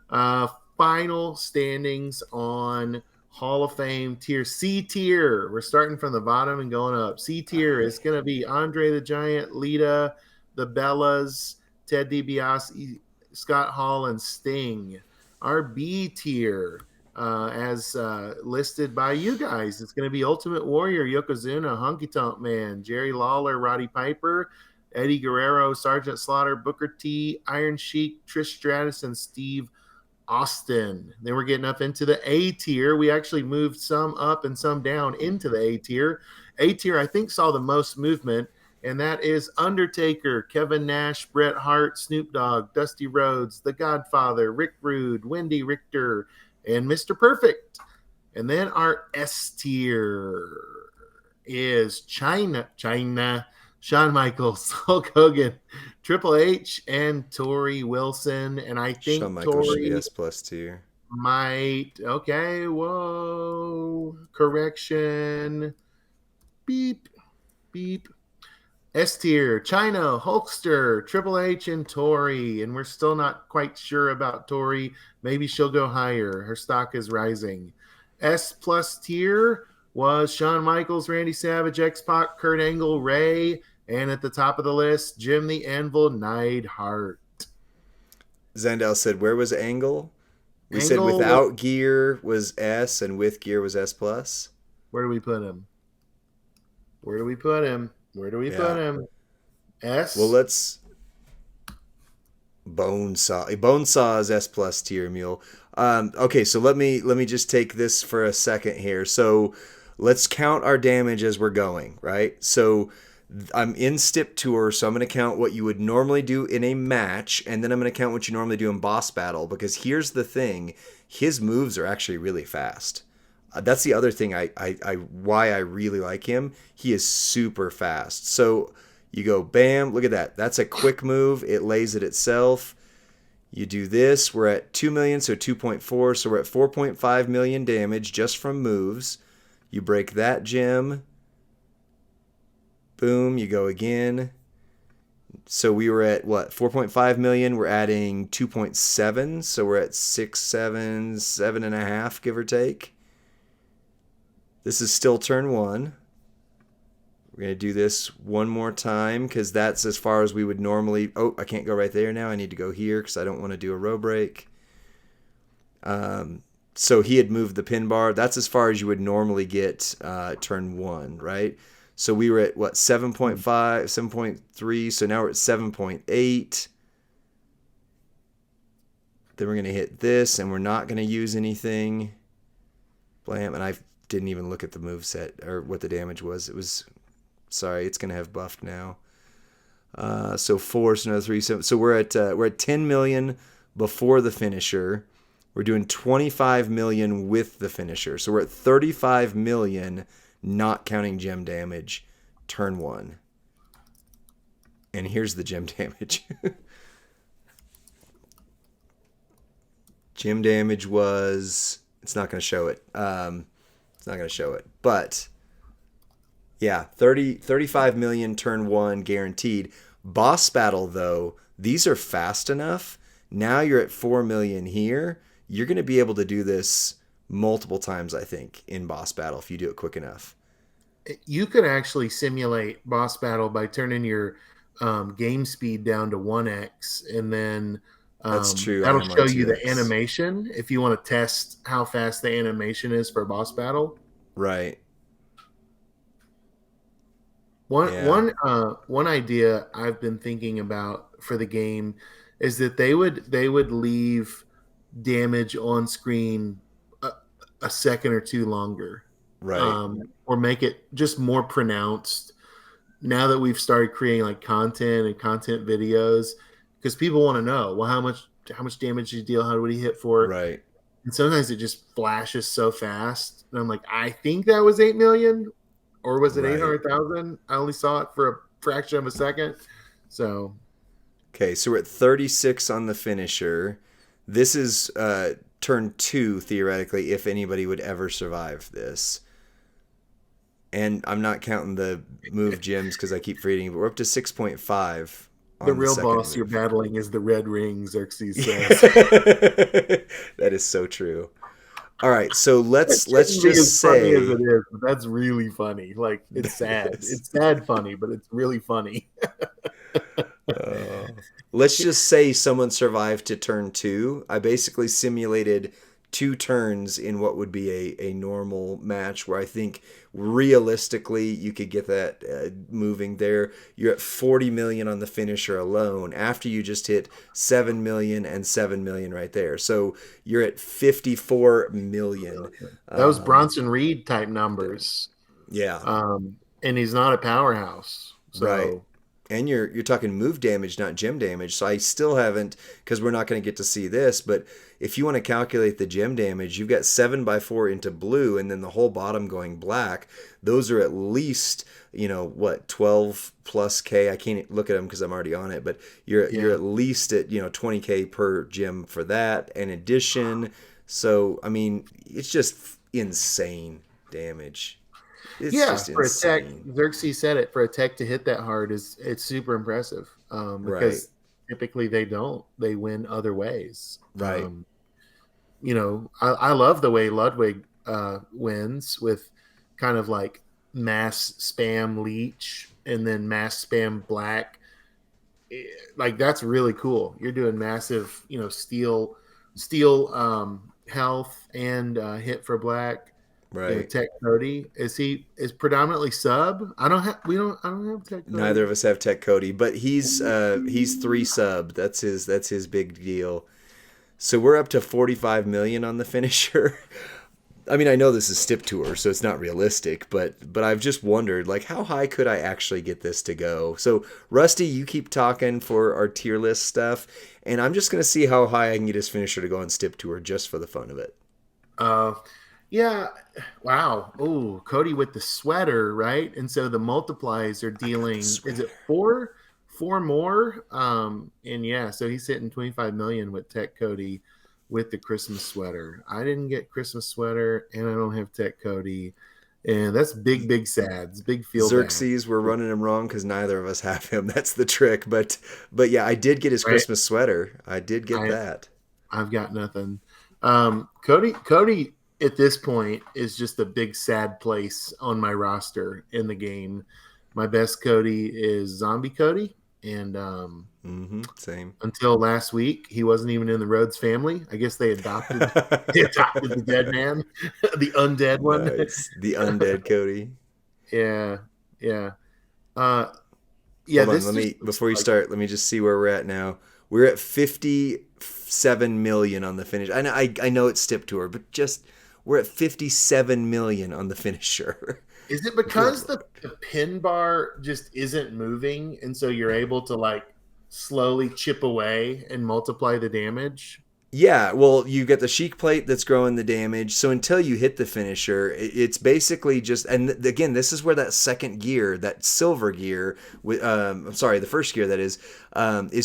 Uh, Final standings on Hall of Fame tier C tier. We're starting from the bottom and going up. C tier is gonna be Andre the Giant, Lita, the Bellas, Ted DiBiase, Scott Hall, and Sting. Our B tier, as listed by you guys, it's going to be Ultimate Warrior, Yokozuna, Honky Tonk Man, Jerry Lawler, Roddy Piper, Eddie Guerrero, Sergeant Slaughter, Booker T, Iron Sheik, Trish Stratus, and Steve Austin. Then we're getting up into the A tier. We actually moved some up and some down into the A tier. A tier, I think, saw the most movement, and that is Undertaker, Kevin Nash, Bret Hart, Snoop Dogg, Dusty Rhodes, The Godfather, Rick Rude, Wendy Richter, and Mr. Perfect. And then our S tier is China, Shawn Michaels, Hulk Hogan, Triple H, and Tori Wilson. And I Shawn think Michaels should be Tori S+ tier. might. Okay, whoa. Correction. Beep, beep. S tier, China, Hulkster, Triple H, and Tori. And we're still not quite sure about Tori. Maybe she'll go higher. Her stock is rising. S plus tier was Shawn Michaels, Randy Savage, X Pac, Kurt Angle, Ray. And at the top of the list, Jim the Anvil Neidhart. Zandel said, "Where was Angle?" We said Angle, what, without gear was S and with gear was S+. where do we put him? Where do we put him? Where do we put Yeah. him? Well, S? let's Bonesaw is S+ tier mule. Okay, so let me just take this for a second here. So let's count our damage as we're going, right? So I'm in Stip Tour, so I'm going to count what you would normally do in a match, and then I'm going to count what you normally do in boss battle. Because here's the thing: his moves are actually really fast. That's the other thing why I really like him. He is super fast. So you go bam, look at that. That's a quick move. It lays it itself. You do this. We're at 2 million, so 2.4. So we're at 4.5 million damage just from moves. You break that gem. Boom, you go again. So we were at what, 4.5 million? We're adding 2.7, so we're at 6, 7, 7.5, give or take. This is still turn 1. We're going to do this one more time because that's as far as we would normally. Oh, I can't go right there now. I need to go here because I don't want to do a row break. So he had moved the pin bar. That's as far as you would normally get turn 1, right? So we were at what, 7.5, 7.3. So now we're at 7.8. Then we're going to hit this, and we're not going to use anything. Blam, and I didn't even look at the move set or what the damage was. It was, sorry, it's going to have buffed now. So 4, so another 3, 7. So we're at 10 million before the finisher. We're doing 25 million with the finisher. So we're at 35 million, not counting gem damage, turn 1. And here's the gem damage. Gem damage was... It's not going to show it. It's not going to show it. But, yeah, 35 million, turn 1, guaranteed. Boss battle, though, these are fast enough. Now you're at 4 million here. You're going to be able to do this multiple times, I think, in boss battle if you do it quick enough. You could actually simulate boss battle by turning your game speed down to 1x, and then That's true. that'll I am on show you the 2x. animation if you want to test how fast the animation is for boss battle. Right. One idea I've been thinking about for the game is that they would leave damage on screen a second or two longer, Right. or make it just more pronounced. Now that we've started creating like content and content videos, because people want to know, well, how much damage did you deal? How did he hit for? Right. And sometimes it just flashes so fast, and I'm like, I think that was 8 million, or was it Right. 800,000? I only saw it for a fraction of a second. So, Okay, so we're at 36 on the finisher. This is turn 2, theoretically, if anybody would ever survive this. And I'm not counting the move gems because I keep forgetting, but we're up to 6.5 on the real second boss you're move. battling is the red ring, Xerxes says. That is so true. All right, so let's It shouldn't be just as funny as say it is, but that's really funny. Like, it's sad. It's sad funny, but it's really funny. Uh, let's just say someone survived to turn 2. I basically simulated 2 turns in what would be a normal match where I think realistically you could get that moving there. You're at 40 million on the finisher alone after you just hit 7 million and 7 million right there. So you're at 54 million. That was Bronson Reed type numbers. Yeah. And he's not a powerhouse. Right. So, And you're talking move damage, not gem damage. So I still haven't, because we're not going to get to see this. But if you want to calculate the gem damage, you've got 7x4 into blue, and then the whole bottom going black. Those are at least 12 plus K. I can't look at them because I'm already on it, but you're at least at 20K per gem for that. In addition, so I mean, it's just insane damage. It's just for a tech, insane. Xerxes said it, for a tech to hit that hard it's super impressive. Right. Because typically they don't. They win other ways. Right. I love the way Ludwig wins with kind of like mass spam leech and then mass spam black. Like, that's really cool. You're doing massive, steal health and hit for black. Right. Tech Cody is predominantly sub. I don't have Tech Cody. Neither of us have Tech Cody, but he's 3 sub. That's his big deal. So we're up to 45 million on the finisher. I mean, I know this is Stip Tour, so it's not realistic, but I've just wondered, like, how high could I actually get this to go? So, Rusty, you keep talking for our tier list stuff, and I'm just going to see how high I can get his finisher to go on Stip Tour just for the fun of it. Yeah. Wow. Oh, Cody with the sweater, right? And so the multiplies are dealing, is it four more? And yeah, so he's hitting 25 million with Tech Cody with the Christmas sweater. I didn't get Christmas sweater, and I don't have Tech Cody. And that's big sad. It's big feel Xerxes, bad. we're running him wrong because neither of us have him. That's the trick. But yeah, I did get his Right? Christmas sweater. I did get that. I've got nothing. Cody at this point is just a big sad place on my roster in the game. My best Cody is Zombie Cody, and Same. until last week, he wasn't even in the Rhodes family. I guess they adopted the dead man, the undead one. Nice. The undead Cody. Yeah. Hold on, before you start, let me just see where we're at now. We're at 57 million on the finish. I know it's Stip Tour, but just we're at 57 million on the finisher. Is it because the pin bar just isn't moving, and so you're able to like slowly chip away and multiply the damage? Yeah, well, you get the Sheik plate that's growing the damage. So until you hit the finisher, it's basically just. And again, this is where that second gear, that silver gear, I'm sorry, the first gear that is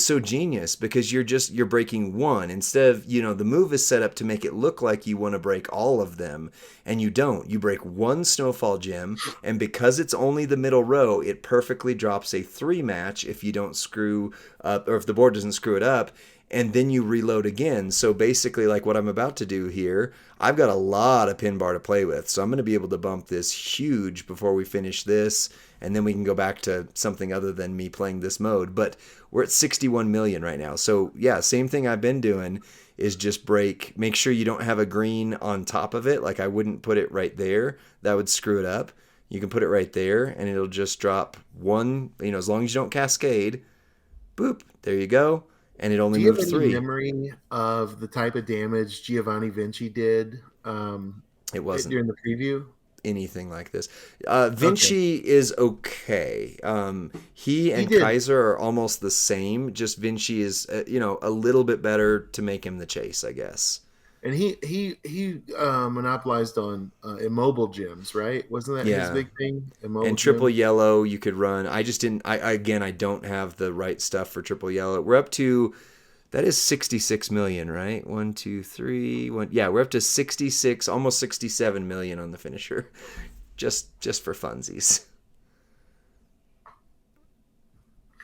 so genius because you're breaking one instead of the move is set up to make it look like you want to break all of them, and you don't. You break one snowfall gem, and because it's only the middle row, it perfectly drops a 3 match if you don't screw up or if the board doesn't screw it up, and then you reload again. So basically, like what I'm about to do here, I've got a lot of pin bar to play with. So I'm going to be able to bump this huge before we finish this, and then we can go back to something other than me playing this mode. But we're at 61 million right now. So yeah, same thing I've been doing is just make sure you don't have a green on top of it. Like I wouldn't put it right there. That would screw it up. You can put it right there, and it'll just drop one, as long as you don't cascade. Boop, there you go. And it only moved 3. Do you have any memory of the type of damage Giovanni Vinci did It wasn't during the preview? anything like this. Vinci is okay. He and did. Kaiser are almost the same. Just Vinci is, a little bit better to make him the chase, I guess. And he monopolized on immobile gems, right? Wasn't that his big thing? Immobile and triple gems? yellow you could run. I just didn't. I don't have the right stuff for triple yellow. We're up to that is 66 million, right? 1, 2, 3, 1. Yeah, we're up to 66, almost 67 million on the finisher, just for funsies.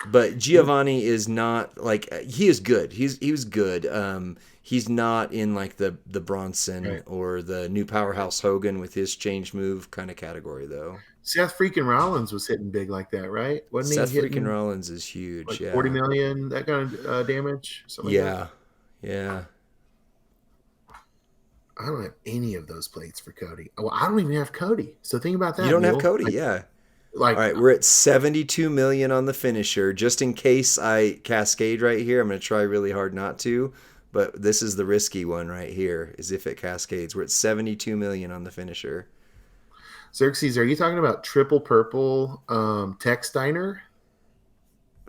But Giovanni is not like he is good. He was good. He's not in like the Bronson or the new powerhouse Hogan with his change move kind of category though. Seth freaking Rollins was hitting big like that, right? Wasn't Seth he hitting freaking Rollins is huge. like Yeah, 40 million, that kind of damage? Something like that? Yeah. I don't have any of those plates for Cody. Well, I don't even have Cody. So think about that. You don't Neil. have Cody, like, yeah. Like, all right, we're at 72 million on the finisher. Just in case I cascade right here, I'm going to try really hard not to. But this is the risky one right here, is if it cascades. We're at 72 million on the finisher. Xerxes, are you talking about triple purple Tech Steiner?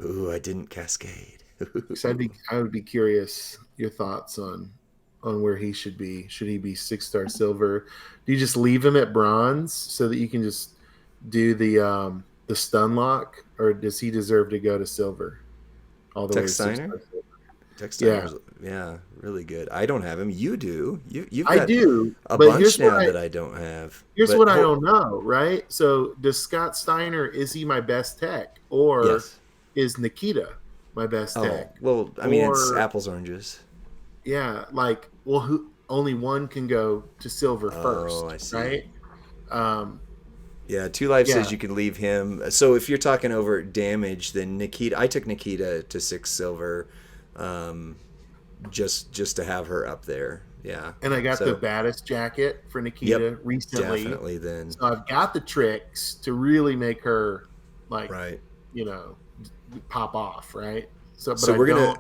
Ooh, I didn't cascade. I would be curious your thoughts on where he should be. Should he be 6-star silver? Do you just leave him at bronze so that you can just do the stun lock, or does he deserve to go to silver all the way to 6-star silver? Tech Steiner's, yeah, really good. I don't have him. You do. You've got a but bunch now that I don't have. Here's what I don't know, right? So does Scott Steiner, is he my best tech, or is Nikita my best tech? Well, I mean, it's apples oranges. Yeah, like, well, only one can go to silver first, I see. Right? Yeah, Two Life says you can leave him. So if you're talking over damage, then Nikita, I took Nikita to 6 silver, just to have her up there. Yeah. And I got the baddest jacket for Nikita recently. Definitely then. So I've got the tricks to really make her pop off, right? So we're gonna.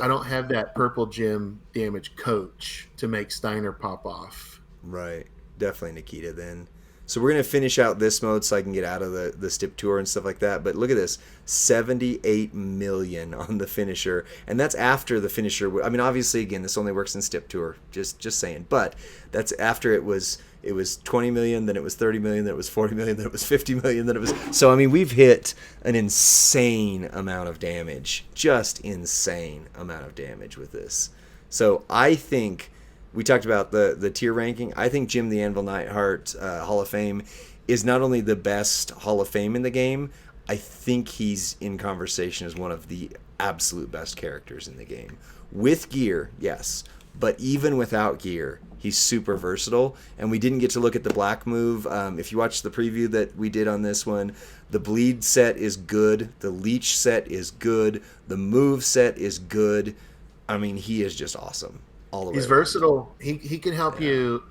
I don't have that purple gem damage coach to make Steiner pop off. Right. Definitely Nikita then. So we're going to finish out this mode so I can get out of the Stip Tour and stuff like that. But look at this, 78 million on the finisher. And that's after the finisher. I mean, obviously, again, this only works in Stip Tour. Just saying. But that's after it was 20 million, then it was 30 million, then it was 40 million, then it was 50 million, then it was... So, I mean, we've hit an insane amount of damage. Just insane amount of damage with this. So I think... We talked about the tier ranking. I think Jim the Anvil Neidhart Hall of Fame is not only the best Hall of Fame in the game, I think he's in conversation as one of the absolute best characters in the game. With gear, yes, but even without gear, he's super versatile. And we didn't get to look at the black move. If you watch the preview that we did on this one, the bleed set is good. The leech set is good. The move set is good. I mean, he is just awesome. He's versatile. He can help you,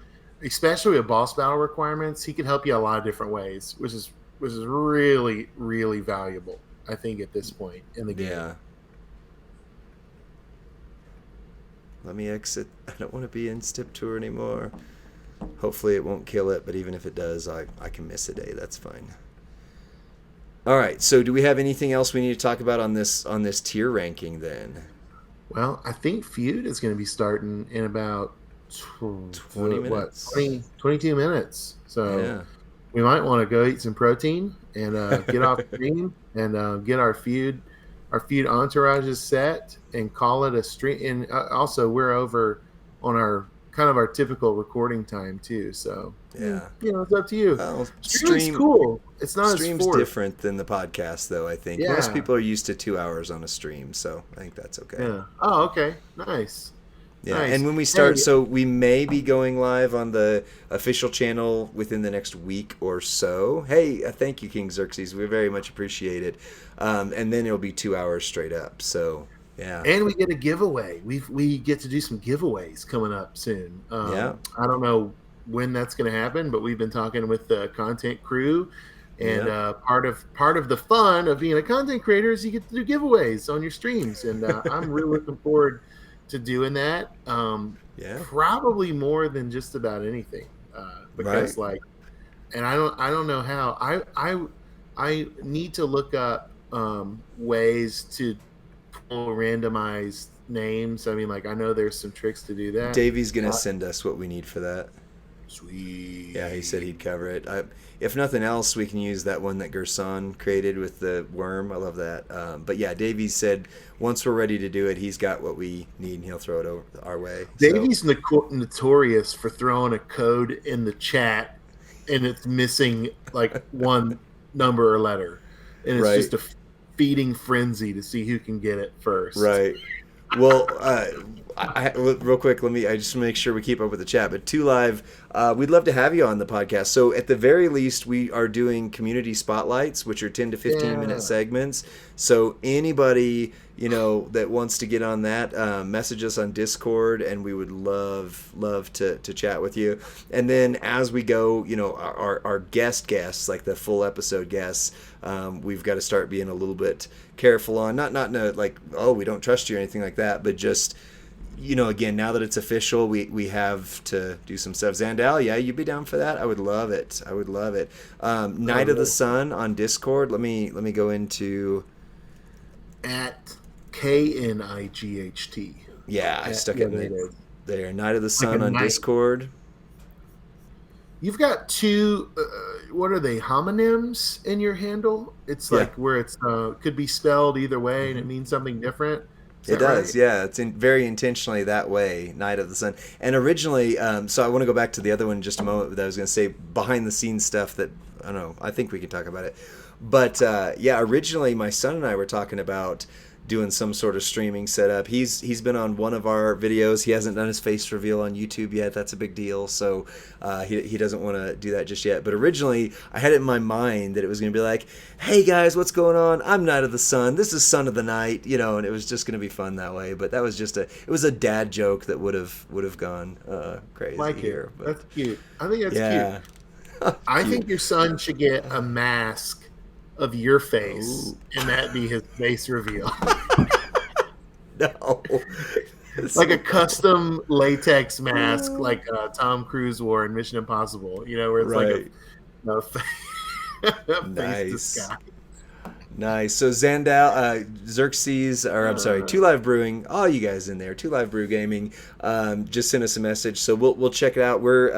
especially with boss battle requirements. He can help you a lot of different ways, which is really, really valuable, I think, at this point in the game. Yeah. Let me exit. I don't want to be in Stip Tour anymore. Hopefully it won't kill it, but even if it does, I can miss a day. That's fine. All right. So do we have anything else we need to talk about on this tier ranking then? Well, I think Feud is going to be starting in about 20 minutes. 22 minutes. So Yeah. we might want to go eat some protein and get off stream and get our feud entourages set and call it a stream. And also, we're over on our typical recording time too. So Yeah. it's up to you. Well, Streaming's cool. It's not as stream's forced. different than the podcast, though. I think most Yeah. people are used to 2 hours on a stream, so I think that's okay. Yeah. Oh, okay. Nice. Yeah, and Nice. when we Hey, start, so we may be going live on the official channel within the next week or so. Hey, thank you, King Xerxes. We very much appreciate it. And then it'll be 2 hours straight up. So, yeah. and we get a giveaway. We get to do some giveaways coming up soon. Yeah. I don't know when that's going to happen, but we've been talking with the content crew, and Yeah. part of the fun of being a content creator is you get to do giveaways on your streams, and I'm really looking forward to doing that. Yeah. Probably more than just about anything, because Right. and I don't know how. I need to look up ways to pull randomized names. I mean, like, I know there's some tricks to do that. Davey's going to Uh, send us what we need for that. Sweet. Yeah, he said he'd cover it. If nothing else, we can use that one that Gerson created with the worm. I love that. But yeah, Davey said once we're ready to do it, he's got what we need and he'll throw it over our way. Davey's notorious for throwing a code in the chat and it's missing like one number or letter, and it's Right. just a feeding frenzy to see who can get it first. Right. Well, real quick, I just make sure we keep up with the chat. But 2Live, we'd love to have you on the podcast. So at the very least, we are doing community spotlights, which are 10 to 15 minute segments. So anybody that wants to get on that, message us on Discord, and we would love to chat with you. And then as we go, our guests, like the full episode guests, we've got to start being a little bit careful on not like, oh, we don't trust you or anything like that, but just again, now that it's official, we have to do some stuff. Zandal, yeah, you'd be down for that? I would love it. Night of the Sun on Discord. Let me go into at KNIGHT. yeah, I stuck it there. Night of the Sun Like a on night. Discord. You've got two, what are they, homonyms in your handle? It's Yeah. like where it's could be spelled either way and it means something different. Is It that does, right? yeah. It's very intentionally that way, Night of the Sun. And originally, so I want to go back to the other one in just a moment, but I was going to say behind the scenes stuff that, I don't know, I think we can talk about it. But yeah, originally my son and I were talking about doing some sort of streaming setup. He's been on one of our videos. He hasn't done his face reveal on YouTube yet. That's a big deal. So he doesn't want to do that just yet. But originally I had it in my mind that it was going to be like, hey guys, what's going on? I'm Night of the Sun. This is Son of the Night, and it was just going to be fun that way. But that was just it was a dad joke that would have gone crazy Like here. it. But That's cute. I think that's yeah. cute. I think your son should get a mask of your face, Ooh. and that be his face reveal. No. Like a custom latex mask, like Tom Cruise wore in Mission Impossible. Where it's Right. like a face Nice. disguise. Nice. So Zandal, Xerxes, or I'm sorry, 2Live Brewing, all you guys in there, 2Live Brew Gaming, just send us a message. So we'll check it out. We're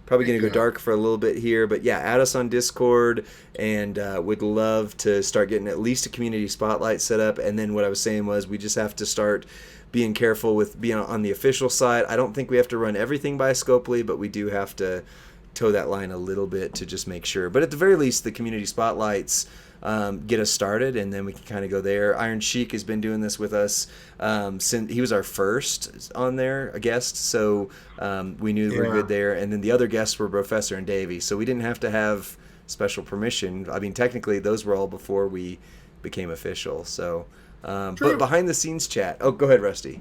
probably going to go dark for a little bit here, but yeah, add us on Discord, and would love to start getting at least a community spotlight set up. And then what I was saying was we just have to start being careful with being on the official side. I don't think we have to run everything by Scopely, but we do have to toe that line a little bit to just make sure. But at the very least, the community spotlights get us started, and then we can kind of go there. Iron Sheik has been doing this with us since he was our first on there, a guest, so we knew we were good there. And then the other guests were Professor and Davey, so we didn't have to have special permission. I mean, technically, those were all before we became official. So, but behind the scenes chat. Oh, go ahead, Rusty.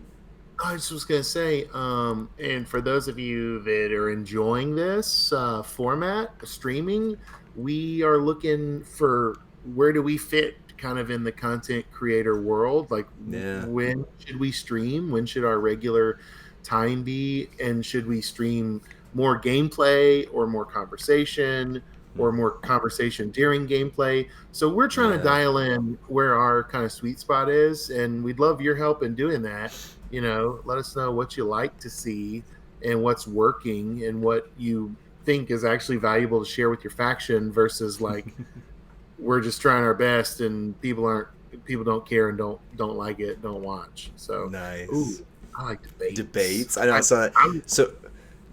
I just was going to say, and for those of you that are enjoying this format, streaming, we are looking for where do we fit kind of in the content creator world? Like, when should we stream? When should our regular time be? And should we stream more gameplay or more conversation or more conversation during gameplay. So we're trying to dial in where our kind of sweet spot is, and we'd love your help in doing that. Let us know what you like to see and what's working and what you think is actually valuable to share with your faction versus like we're just trying our best and people don't care and don't like it, don't watch. So nice. I like debates. Debates. I know. So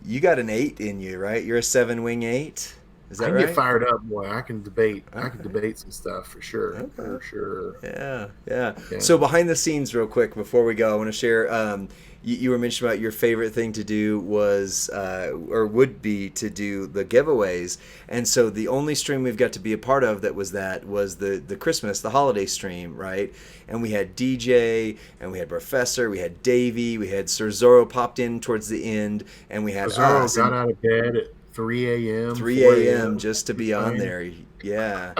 you got an 8 in you, right? You're a 7-wing 8. Is that I can right? get fired up, boy. I can debate. Okay. I can debate some stuff for sure. Okay. For sure. Yeah. So behind the scenes, real quick before we go, I want to share. You were mentioning about your favorite thing to do was, or would be, to do the giveaways. And so the only stream we've got to be a part of that was the Christmas, the holiday stream, right? And we had DJ, and we had Professor, we had Davey, we had Sir Zorro popped in towards the end, and we had Zorro got out of bed at 3 a.m. 3 a.m. just to be on there. Yeah.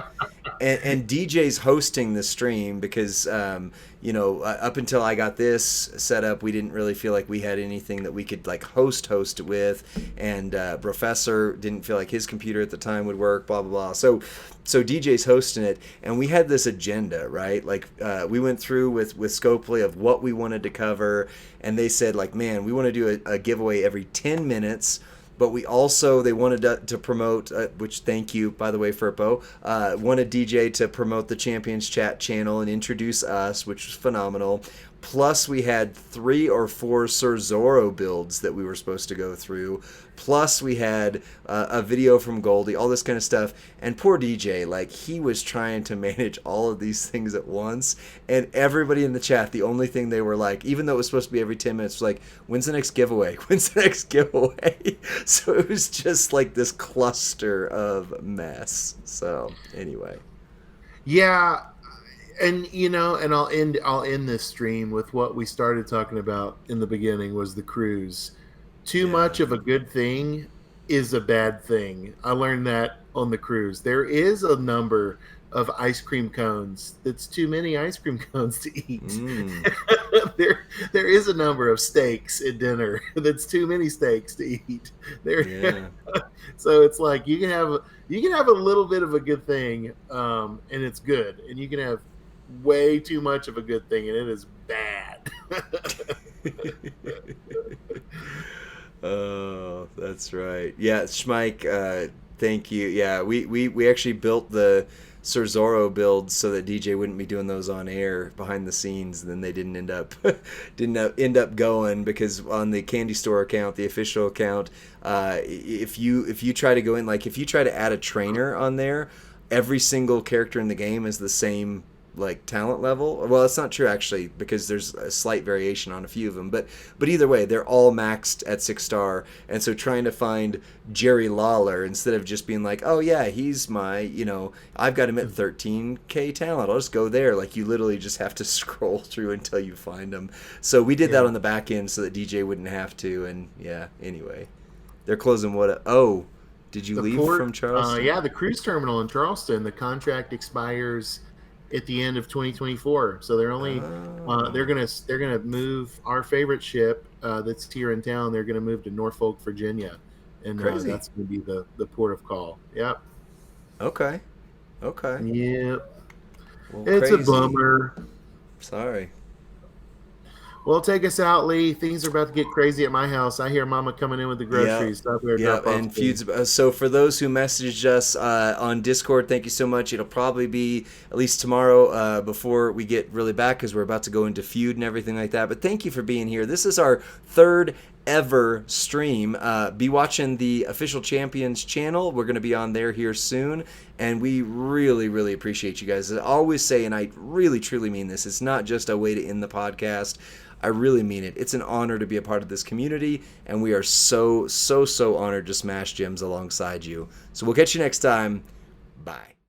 And DJ's hosting the stream because, up until I got this set up, we didn't really feel like we had anything that we could like host with. And Professor didn't feel like his computer at the time would work, blah, blah, blah. So DJ's hosting it. And we had this agenda, right? Like we went through with Scopely of what we wanted to cover. And they said like, man, we want to do a giveaway every 10 minutes. But they wanted to promote, which thank you, by the way, Furpo, wanted DJ to promote the Champions Chat channel and introduce us, which was phenomenal. Plus, we had 3 or 4 Sir Zorro builds that we were supposed to go through. Plus, we had a video from Goldie, all this kind of stuff. And poor DJ, like, he was trying to manage all of these things at once. And everybody in the chat, the only thing they were like, even though it was supposed to be every 10 minutes, was like, when's the next giveaway? When's the next giveaway? So it was just like this cluster of mess. So, anyway. Yeah. And and I'll end this stream with what we started talking about in the beginning was the cruise. Too much of a good thing is a bad thing. I learned that on the cruise. There is a number of ice cream cones. That's too many ice cream cones to eat. There is a number of steaks at dinner. That's too many steaks to eat. So it's like you can have a little bit of a good thing, and it's good, and you can have way too much of a good thing, and it is bad. Oh, that's right. Yeah, Schmike, thank you. Yeah, we actually built the Sir Zorro builds so that DJ wouldn't be doing those on air behind the scenes, and then they didn't end up going because on the Candy Store account, the official account, if you try to go in, like if you try to add a trainer on there, every single character in the game is the same like talent level. Well, it's not true actually because there's a slight variation on a few of them, but either way they're all maxed at 6-star. And so trying to find Jerry Lawler instead of just being like, oh yeah, he's my, I've got him at 13k talent, I'll just go there, like you literally just have to scroll through until you find him. So we did that on the back end so that DJ wouldn't have to. And anyway, they're closing did you leave from Charleston? Yeah, the cruise terminal in Charleston, the contract expires at the end of 2024, so they're only they're gonna move our favorite ship that's here in town. They're gonna move to Norfolk, Virginia, and that's gonna be the port of call. Yep. Okay. Yep. Well, it's crazy. A bummer. Sorry. Well, take us out, Lee. Things are about to get crazy at my house. I hear Mama coming in with the groceries. And feuds. So for those who messaged us on Discord, thank you so much. It'll probably be at least tomorrow before we get really back because we're about to go into feud and everything like that. But thank you for being here. This is our 3rd ever stream. Be watching the official Champions channel. We're going to be on there here soon. And we really, really appreciate you guys. I always say, and I really, truly mean this, it's not just a way to end the podcast. I really mean it. It's an honor to be a part of this community, and we are so, so, so honored to smash gems alongside you. So we'll catch you next time. Bye.